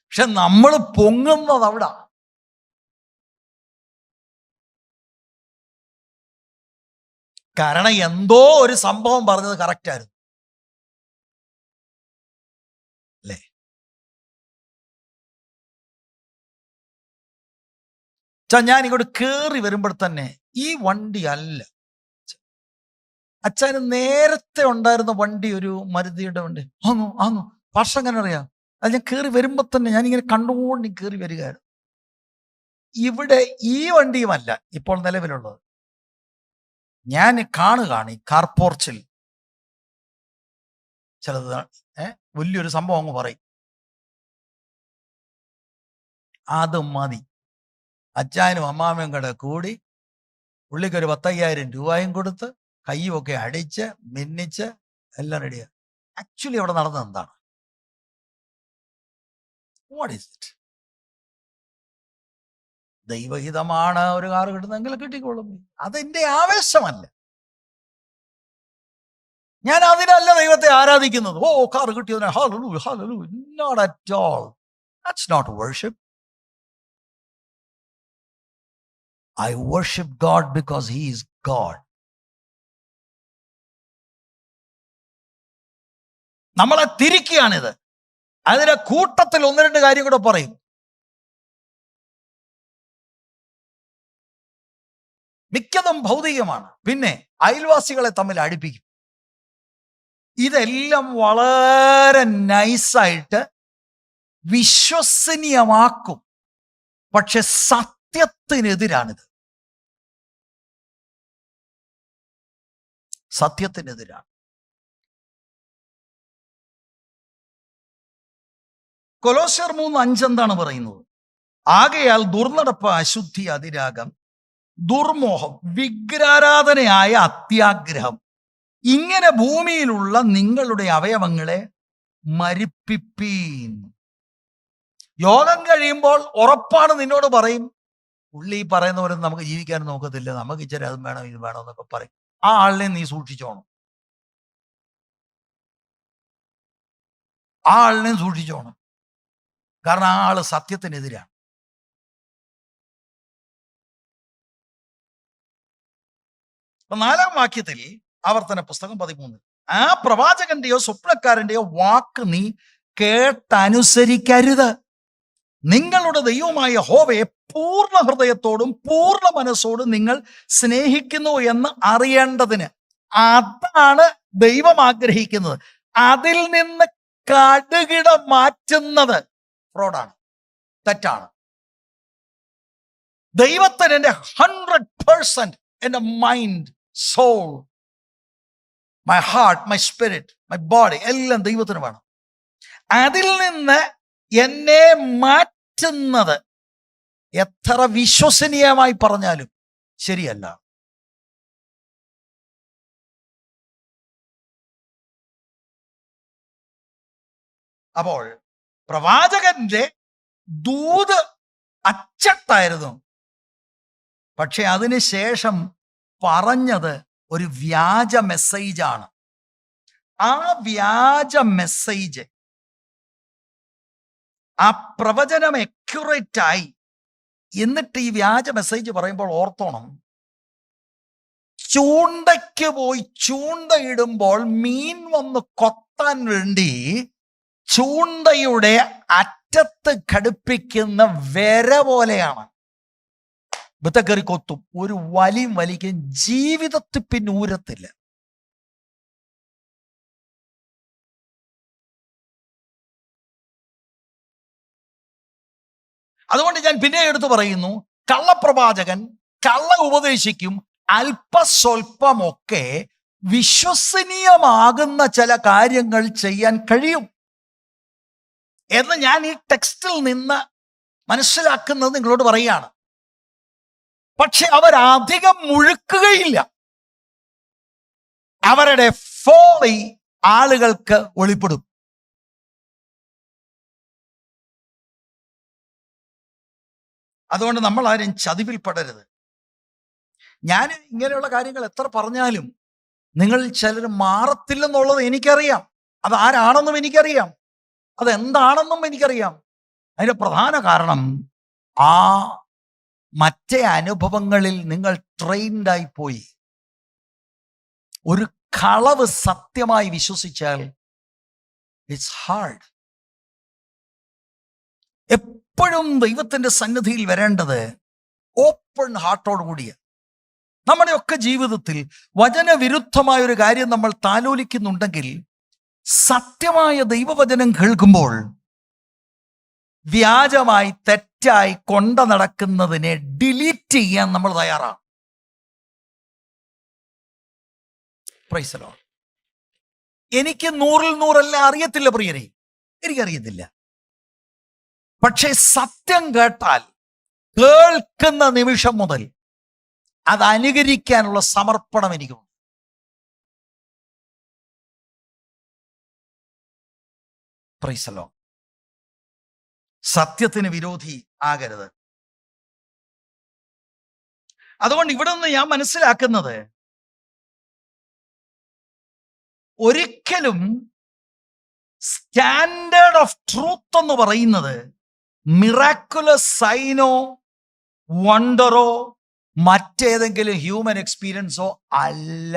Speaker 1: പക്ഷെ നമ്മൾ പൊങ്ങുന്നത് അവിടെ. കാരണം എന്തോ ഒരു സംഭവം പറഞ്ഞത് കറക്റ്റ് ആയിരുന്നു അല്ലേ? ഞാൻ ഇങ്ങോട്ട് കയറി വരുമ്പോൾ തന്നെ ഈ വണ്ടി അല്ല അച്ഛന് നേരത്തെ ഉണ്ടായിരുന്ന വണ്ടി, ഒരു മരുതിയുടെ വണ്ടി. ആന്നു പക്ഷെ എങ്ങനെ അറിയാം? അത് ഞാൻ കയറി വരുമ്പോ തന്നെ ഞാനിങ്ങനെ കണ്ടുകൊണ്ട് കയറി വരികയായിരുന്നു. ഇവിടെ ഈ വണ്ടിയുമല്ല ഇപ്പോൾ നിലവിലുള്ളത്. ഞാൻ കാണുകയാണ് ഈ കാർ പോർച്ചിൽ ചിലത് വലിയൊരു സംഭവം അങ്ങ് പറയും. അത് മതി. അച്ചായനും അമ്മാമയും കൂടെ കൂടി പുള്ളിക്കൊരു 10,000 രൂപയും കൊടുത്ത് കയ്യുമൊക്കെ അടിച്ച് മിന്നിച്ച് എല്ലാം റെഡിയാണ്. ആക്ച്വലി അവിടെ നടന്നത് എന്താണ്? What is it? ദൈവഹിതമാണ് ഒരു കാറ് കിട്ടുന്നതെങ്കിൽ കിട്ടിക്കോളും. അതെന്റെ ആവേശമല്ല. ഞാൻ അതിനല്ല ദൈവത്തെ ആരാധിക്കുന്നത്. ഓ, കാറ് കിട്ടിയതിനെ hallelujah hallelujah. Not at all. That's not worship. I worship God because He is God. നമ്മളെ തിരിക്കുകയാണിത്. അതിന്റെ കൂട്ടത്തിൽ 1-2 കാര്യം കൂടെ പറയും. മിക്കതും ഭൗതികമാണ്. പിന്നെ അയൽവാസികളെ തമ്മിൽ അടുപ്പിക്കും. ഇതെല്ലാം വളരെ നൈസായിട്ട് വിശ്വസനീയമാക്കും. പക്ഷെ സത്യത്തിനെതിരാണിത്. സത്യത്തിനെതിരാണ്. കൊലോസ്യർ 3:5 എന്താണ് പറയുന്നത്? ആകയാൽ ദുർനടപ്പ്, അശുദ്ധി, അതിരാഗം, ദുർമോഹം, വിഗ്രഹാരാധനയായ അത്യാഗ്രഹം, ഇങ്ങനെ ഭൂമിയിലുള്ള നിങ്ങളുടെ അവയവങ്ങളെ മരിപ്പിപ്പീൻ. യോഗം കഴിയുമ്പോൾ ഉറപ്പാണ് നിന്നോട് പറയും, പുള്ളി പറയുന്നവരൊന്നും നമുക്ക് ജീവിക്കാൻ നോക്കത്തില്ല, നമുക്ക് ഇച്ചിരി അതും വേണം ഇത് വേണം എന്നൊക്കെ പറയും. ആ ആളിനെ നീ സൂക്ഷിച്ചോണം. ആ ആളിനെ സൂക്ഷിച്ചോണം. കാരണം ആ ആള് സത്യത്തിനെതിരാണ്. അപ്പൊ 4-ാം വാക്യത്തിൽ ആവർത്തന പുസ്തകം 13, ആ പ്രവാചകന്റെയോ സ്വപ്നക്കാരന്റെയോ വാക്ക് നീ കേട്ടനുസരിക്കരുത്. നിങ്ങളുടെ ദൈവമായ യഹോവയെ പൂർണ്ണ ഹൃദയത്തോടും പൂർണ്ണ മനസ്സോടും നിങ്ങൾ സ്നേഹിക്കുന്നു എന്ന് അറിയേണ്ടതിന്. അതാണ് ദൈവം ആഗ്രഹിക്കുന്നത്. അതിൽ നിന്ന് കടുകിട മാറ്റുന്നത് ഫ്രോഡാണ്, തെറ്റാണ്. ദൈവത്തിന് എൻ്റെ 100% എൻ്റെ mind, soul, my heart, my spirit, my body എല്ലാം ദൈവത്തിന് വേണം. അതിൽ നിന്ന് എന്നെ മാറ്റുന്നത് എത്ര വിശ്വസനീയമായി പറഞ്ഞാലും ശരിയല്ല. അപ്പോൾ പ്രവാചകന്റെ ദൂത് അച്ചട്ടായിരുന്നു. പക്ഷെ അതിനുശേഷം പറഞ്ഞത് ഒരു വ്യാജ മെസ്സേജാണ്. ആ വ്യാജ മെസ്സേജ്, ആ പ്രവചനം അക്യുറേറ്റ് ആയി. എന്നിട്ട് ഈ വ്യാജ മെസ്സേജ് പറയുമ്പോൾ ഓർത്തോണം, ചൂണ്ടയ്ക്ക് പോയി ചൂണ്ടയിടുമ്പോൾ മീൻ വന്ന് കൊത്താൻ വേണ്ടി ചൂണ്ടയുടെ അറ്റത്ത് ഘടിപ്പിക്കുന്ന വെര പോലെയാണ്. ബത്തക്കറി കൊത്തും, ഒരു വലിയും വലിക്കും, ജീവിതത്തിൽ പിന്നെ ഊരത്തില്ല. അതുകൊണ്ട് ഞാൻ പിന്നെ എടുത്തു പറയുന്നു, കള്ളപ്രവാചകൻ കള്ള ഉപദേശിക്കും, അല്പസ്വല്പമൊക്കെ വിശ്വസനീയമാകുന്ന ചില കാര്യങ്ങൾ ചെയ്യാൻ കഴിയും എന്ന് ഞാൻ ഈ ടെക്സ്റ്റിൽ നിന്ന് മനസ്സിലാക്കുന്നത് നിങ്ങളോട് പറയുകയാണ്. പക്ഷെ അവരധികം മുഴുക്കുകയില്ല. അവരുടെ ഫോളി ആളുകൾക്ക് വെളിപ്പെടും. അതുകൊണ്ട് നമ്മൾ ആരും ചതിവിൽപ്പെടരുത്. ഞാൻ ഇങ്ങനെയുള്ള കാര്യങ്ങൾ എത്ര പറഞ്ഞാലും നിങ്ങൾ ചിലർ മാറത്തില്ലെന്നുള്ളത് എനിക്കറിയാം. അത് ആരാണെന്നും എനിക്കറിയാം, അതെന്താണെന്നും എനിക്കറിയാം. അതിന്റെ പ്രധാന കാരണം ആ മറ്റേ അനുഭവങ്ങളിൽ നിങ്ങൾ ട്രെയിൻഡായി പോയി. ഒരു കളവ് സത്യമായി വിശ്വസിച്ചാൽ ഇറ്റ്സ് ഹാർഡ്. എപ്പോഴും ദൈവത്തിന്റെ സന്നിധിയിൽ വരേണ്ടത് ഓപ്പൺ ഹാർട്ടോട് കൂടിയ. നമ്മുടെയൊക്കെ ജീവിതത്തിൽ വചനവിരുദ്ധമായ ഒരു കാര്യം നമ്മൾ താലോലിക്കുന്നുണ്ടെങ്കിൽ സത്യമായ ദൈവവചനം കേൾക്കുമ്പോൾ വ്യാജമായി തെറ്റായി കൊണ്ട നടക്കുന്നതിനെ ഡിലീറ്റ് ചെയ്യാൻ നമ്മൾ തയ്യാറാണ്. Praise the Lord. എനിക്ക് 100% അറിയത്തില്ല പ്രിയരെ, എനിക്കറിയത്തില്ല. പക്ഷെ സത്യം കേട്ടാൽ കേൾക്കുന്ന നിമിഷം മുതൽ അത് അനുകരിക്കാനുള്ള സമർപ്പണം എനിക്കുണ്ട്. Praise the Lord. സത്യത്തിന് വിരോധി ആകരുത്. അതുകൊണ്ട് ഇവിടെ നിന്ന് ഞാൻ മനസ്സിലാക്കുന്നത്, ഒരിക്കലും സ്റ്റാൻഡേർഡ് ഓഫ് ട്രൂത്ത് എന്ന് പറയുന്നത് മിറാക്കുലസ് സൈനോ വണ്ടറോ മറ്റേതെങ്കിലും ഹ്യൂമൻ എക്സ്പീരിയൻസോ അല്ല.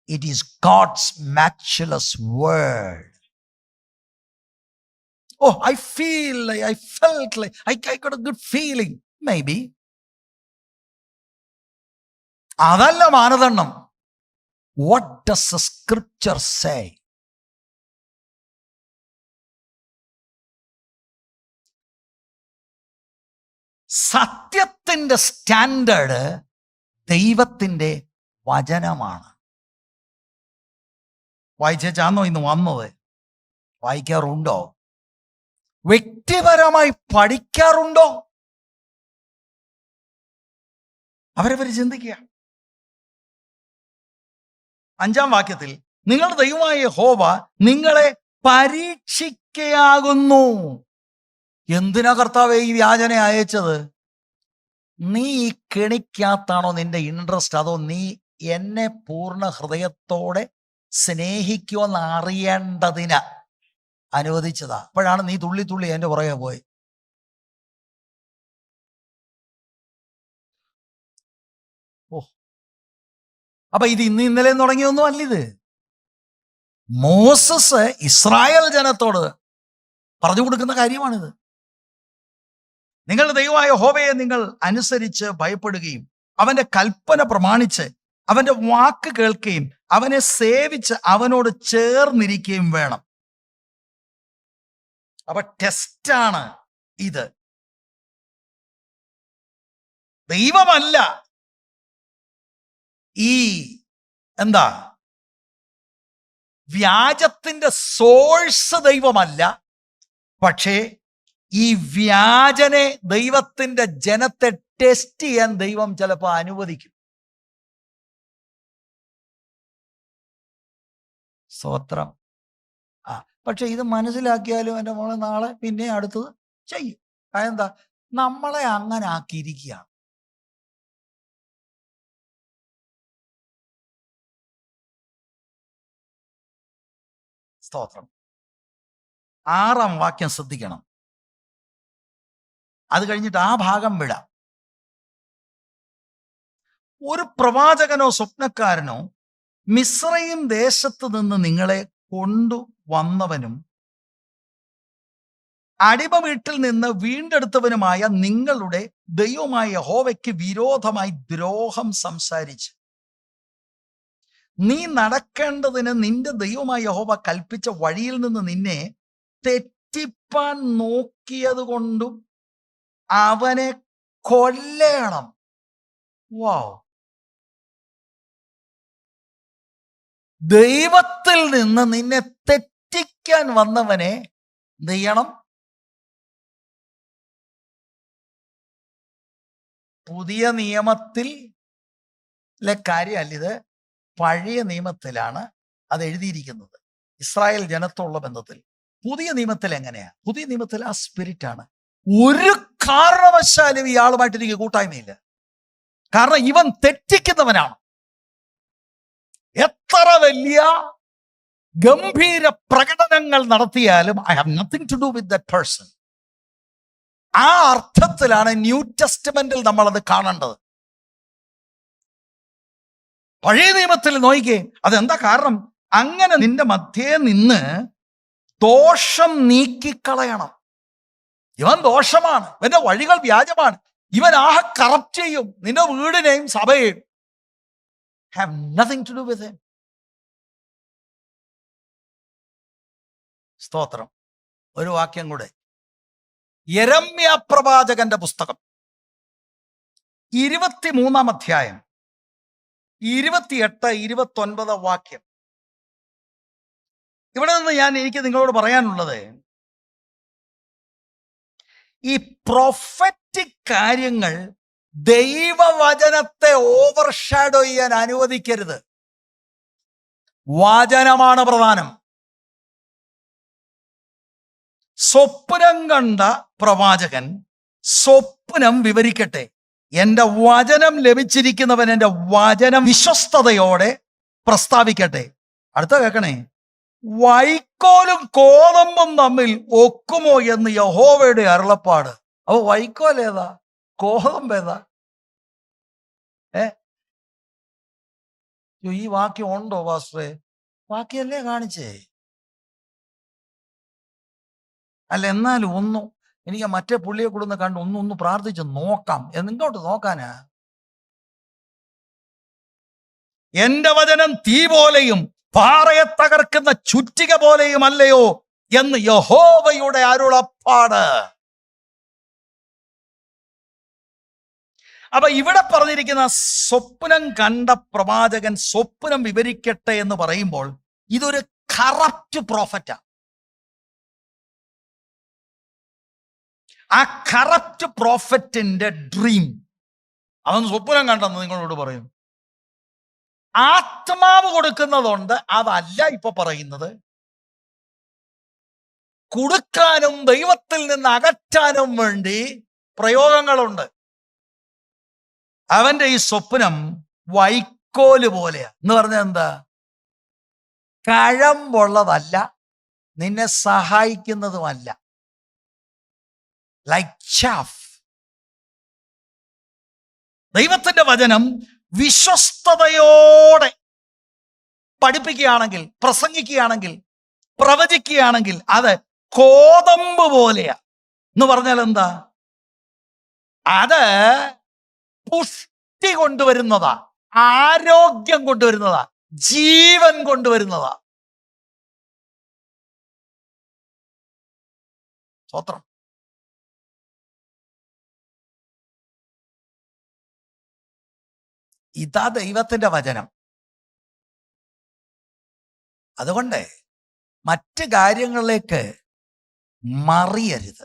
Speaker 1: It is God's matchless word. Oh, I felt like, I got a good feeling. Maybe. അതല്ല മാനദണ്ഡം. What does the scripture say? സത്യത്തിന്റെ സ്റ്റാൻഡേർഡ് ദൈവത്തിന്റെ വചനമാണ്. വായിച്ചാന്നോ ഇന്ന് വന്നത്? വായിക്കാറുണ്ടോ? വ്യക്തിപരമായി പഠിക്കാറുണ്ടോ? അവരവര് ചിന്തിക്കുക. 5-ാം വാക്യത്തിൽ നിങ്ങളുടെ ദൈവമായ യഹോവ നിങ്ങളെ പരീക്ഷിക്കയാകുന്നു. എന്തിനാ കർത്താവേ ഈ യാചന അയച്ചത്? നീ ഈ കെണിക്കകത്താണോ നിന്റെ ഇൻട്രസ്റ്റ്, അതോ നീ എന്നെ പൂർണ്ണ ഹൃദയത്തോടെ സ്നേഹിക്കുമെന്ന് അറിയേണ്ടതിന് അനുവദിച്ചതാ. അപ്പോഴാണ് നീ തുള്ളി തുള്ളി എൻ്റെ പുറകെ പോയി. അപ്പൊ ഇത് ഇന്നലെ തുടങ്ങിയൊന്നും അല്ലിത്. മോസസ് ഇസ്രായേൽ ജനത്തോട് പറഞ്ഞു കൊടുക്കുന്ന കാര്യമാണിത്. നിങ്ങളുടെ ദൈവമായ യഹോവയെ നിങ്ങൾ അനുസരിച്ച് ഭയപ്പെടുകയും അവന്റെ കൽപ്പന പ്രമാണിച്ച് അവന്റെ വാക്ക് കേൾക്കുകയും അവനെ സേവിച്ച് അവനോട് ചേർന്നിരിക്കുകയും വേണം. അപ്പൊ ടെസ്റ്റാണ് ഇത്. ദൈവമല്ല ഈ വ്യാജത്തിന്റെ സോഴ്സ് ദൈവമല്ല. പക്ഷേ ഈ വ്യാജനെ, ദൈവത്തിന്റെ ജനത്തെ ടെസ്റ്റ് ചെയ്യാൻ ദൈവം ചിലപ്പോൾ അനുവദിക്കും. സ്തോത്രം. പക്ഷെ ഇത് മനസ്സിലാക്കിയാലും എൻ്റെ മോളെ നാളെ പിന്നെ അടുത്തത് ചെയ്യും. അതെന്താ? നമ്മളെ അങ്ങനെ ആക്കിയിരിക്കുകയാണ്. സ്തോത്രം. 6-ാം വാക്യം ശ്രദ്ധിക്കണം. അത് കഴിഞ്ഞിട്ട് ആ ഭാഗം വിടാം. ഒരു പ്രവാചകനോ സ്വപ്നക്കാരനോ മിസ്രയീം ദേശത്ത് നിന്ന് നിങ്ങളെ കൊണ്ടുവന്നവനും അടിമ വീട്ടിൽ നിന്ന് വീണ്ടെടുത്തവനുമായ നിങ്ങളുടെ ദൈവമായ യഹോവയ്ക്ക് വിരോധമായി ദ്രോഹം സംസാരിച്ച് നീ നടക്കേണ്ടതിന് നിന്റെ ദൈവമായ യഹോവ കൽപ്പിച്ച വഴിയിൽ നിന്ന് നിന്നെ തെറ്റിപ്പാൻ നോക്കിയത് കൊണ്ടും അവനെ കൊല്ലണം. വാവ്. ദൈവത്തിൽ നിന്ന് നിന്നെ തെറ്റിക്കാൻ വന്നവനെ എന്ത് ചെയ്യണം? പുതിയ നിയമത്തിലെ കാര്യമല്ല ഇത്, പഴയ നിയമത്തിലാണ് അത് എഴുതിയിരിക്കുന്നത്. ഇസ്രായേൽ ജനത്തോടുള്ള ബന്ധത്തിൽ. പുതിയ നിയമത്തിൽ എങ്ങനെയാ? പുതിയ നിയമത്തിൽ ആ സ്പിരിറ്റാണ്. ഒരു കാരണവശാലും ഇയാളുമായിട്ട് എനിക്ക് കൂട്ടായ്മയില്ല. കാരണം ഇവൻ തെറ്റിക്കുന്നവനാണ്. എത്ര വലിയ ഗംഭീര പ്രകടനങ്ങൾ നടത്തിയാലും I have nothing to do with that person. ആ അർത്ഥത്തിലാണ് ന്യൂ ടെസ്റ്റ്മെന്റിൽ നമ്മൾ അത് കാണേണ്ടത്. പഴയ നിയമത്തിൽ നോക്കിക്കേ, അതെന്താ കാരണം? അങ്ങനെ നിന്റെ മധ്യേ നിന്ന് ദോഷം നീക്കിക്കളയണം. ഇവൻ ദോഷമാണ്, ഇവന്റെ വഴികൾ വ്യാജമാണ്, ഇവൻ കറപ്റ്റ് ചെയ്യും നിന്റെ വീടിനെയും സഭയെയും. Have nothing to do with him. സ്തോത്രം. ഒരു വാക്യം കൂടെ, യെരമ്യാ പ്രവാചകന്റെ പുസ്തകം 23-ാം അധ്യായം 28-29 വാക്യം. ഇവിടെ നിന്ന് എനിക്ക് നിങ്ങളോട് പറയാനുള്ളത്, ഈ പ്രൊഫറ്റിക് കാര്യങ്ങൾ ദൈവവചനത്തെ ഓവർഷാഡോ ചെയ്യാൻ അനുവദിക്കരുത്. വചനമാണ് പ്രധാനം. സ്വപ്നം കണ്ട പ്രവാചകൻ സ്വപ്നം വിവരിക്കട്ടെ. എന്റെ വചനം ലഭിച്ചിരിക്കുന്നവൻ എന്റെ വചനം വിശ്വസ്തയോടെ പ്രസ്താവിക്കട്ടെ. അടുത്ത കേൾക്കണേ, വൈക്കോലും കോതമ്പും തമ്മിൽ ഒക്കുമോ എന്ന് യഹോവയുടെ അരുളപ്പാട്. അപ്പൊ വൈക്കോൽ ഏതാ? കോതമ്പ് ഏതാ? ഈ വാക്യം ഉണ്ടോ പാസ്റ്ററെ? വാക്യല്ലേ കാണിച്ചേ. അല്ല, എന്നാലും എനിക്ക് മറ്റേ പുള്ളിയെ കൂടുന്ന കണ്ട് ഒന്ന് പ്രാർത്ഥിച്ച് നോക്കാം. എന്നിങ്ങോട്ട് നോക്കാനാ? എന്റെ വചനം തീ പോലെയും പാറയെ തകർക്കുന്ന ചുറ്റിക പോലെയും അല്ലയോ എന്ന് യഹോവയുടെ അരുളപ്പാട്. അപ്പൊ ഇവിടെ പറഞ്ഞിരിക്കുന്ന സ്വപ്നം കണ്ട പ്രവാചകൻ സ്വപ്നം വിവരിക്കട്ടെ എന്ന് പറയുമ്പോൾ ഇതൊരു കറപ്റ്റ് പ്രോഫറ്റാ. ആ കറപ്റ്റ് പ്രോഫറ്റിന്റെ ഡ്രീം അവൻ സ്വപ്നം കണ്ടെന്ന് നിങ്ങളോട് പറയും. ആത്മാവ് കൊടുക്കുന്നതുണ്ട്, അതല്ല ഇപ്പൊ പറയുന്നത്. കൊടുക്കാനും ദൈവത്തിൽ നിന്ന് അകറ്റാനും വേണ്ടി പ്രയോഗങ്ങളുണ്ട്. അവന്റെ ഈ സ്വപ്നം വൈക്കോല് പോലെയാ എന്ന് പറഞ്ഞാൽ എന്താ? കഴമ്പുള്ളതല്ല, നിന്നെ സഹായിക്കുന്നതുമല്ല. Like chaff. ദൈവത്തിന്റെ വചനം വിശ്വസ്തയോടെ പഠിപ്പിക്കുകയാണെങ്കിൽ, പ്രസംഗിക്കുകയാണെങ്കിൽ, പ്രവചിക്കുകയാണെങ്കിൽ അത് കോതമ്പ് പോലെയാ. എന്ന് പറഞ്ഞാൽ എന്താ? അത് പുഷ്ടി കൊണ്ടുവരുന്നതാ, ആരോഗ്യം കൊണ്ടുവരുന്നതാ, ജീവൻ കൊണ്ടുവരുന്നതാ. സ്തോത്രം. ഇതാ ദൈവത്തിന്റെ വചനം. അതുകൊണ്ട് മറ്റ് കാര്യങ്ങളിലേക്ക് മറിയരുത്.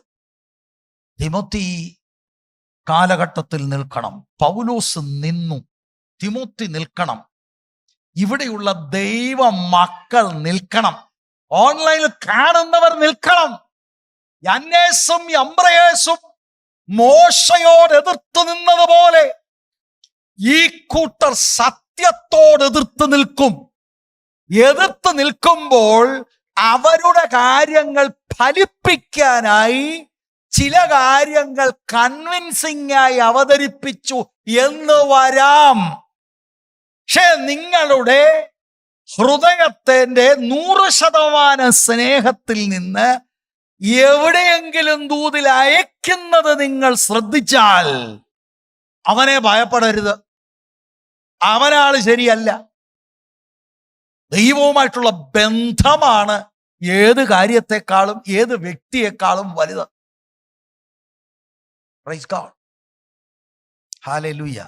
Speaker 1: തിമോത്തി കാലഘട്ടത്തിൽ നിൽക്കണം. പൗലോസ് നിന്നു, തിമോത്തി നിൽക്കണം. ഇവിടെയുള്ള ദൈവ മക്കൾ നിൽക്കണം. ഓൺലൈനിൽ കാണുന്നവർ നിൽക്കണം. യന്നേസും യംബ്രയേസും മോശയോട് എതിർത്ത് നിന്നതുപോലെ ഈ കൂട്ടർ സത്യത്തോട് എതിർത്ത് നിൽക്കും. എതിർത്ത് നിൽക്കുമ്പോൾ അവരുടെ കാര്യങ്ങൾ ഫലിപ്പിക്കാനായി ചില കാര്യങ്ങൾ കൺവിൻസിംഗ് ആയി അവതരിപ്പിച്ചു എന്ന് വരാം. പക്ഷെ നിങ്ങളുടെ ഹൃദയത്തിന്റെ 100% സ്നേഹത്തിൽ നിന്ന് എവിടെയെങ്കിലും ദൂതിൽ അയക്കുന്നത് നിങ്ങൾ ശ്രദ്ധിച്ചാൽ അവനെ ഭയപ്പെടരുത്. അവനാള് ശരിയല്ല. ദൈവവുമായിട്ടുള്ള ബന്ധമാണ് ഏത് കാര്യത്തെക്കാളും ഏത് വ്യക്തിയെക്കാളും വലുത്. Praise God. ഹാലേലൂയ.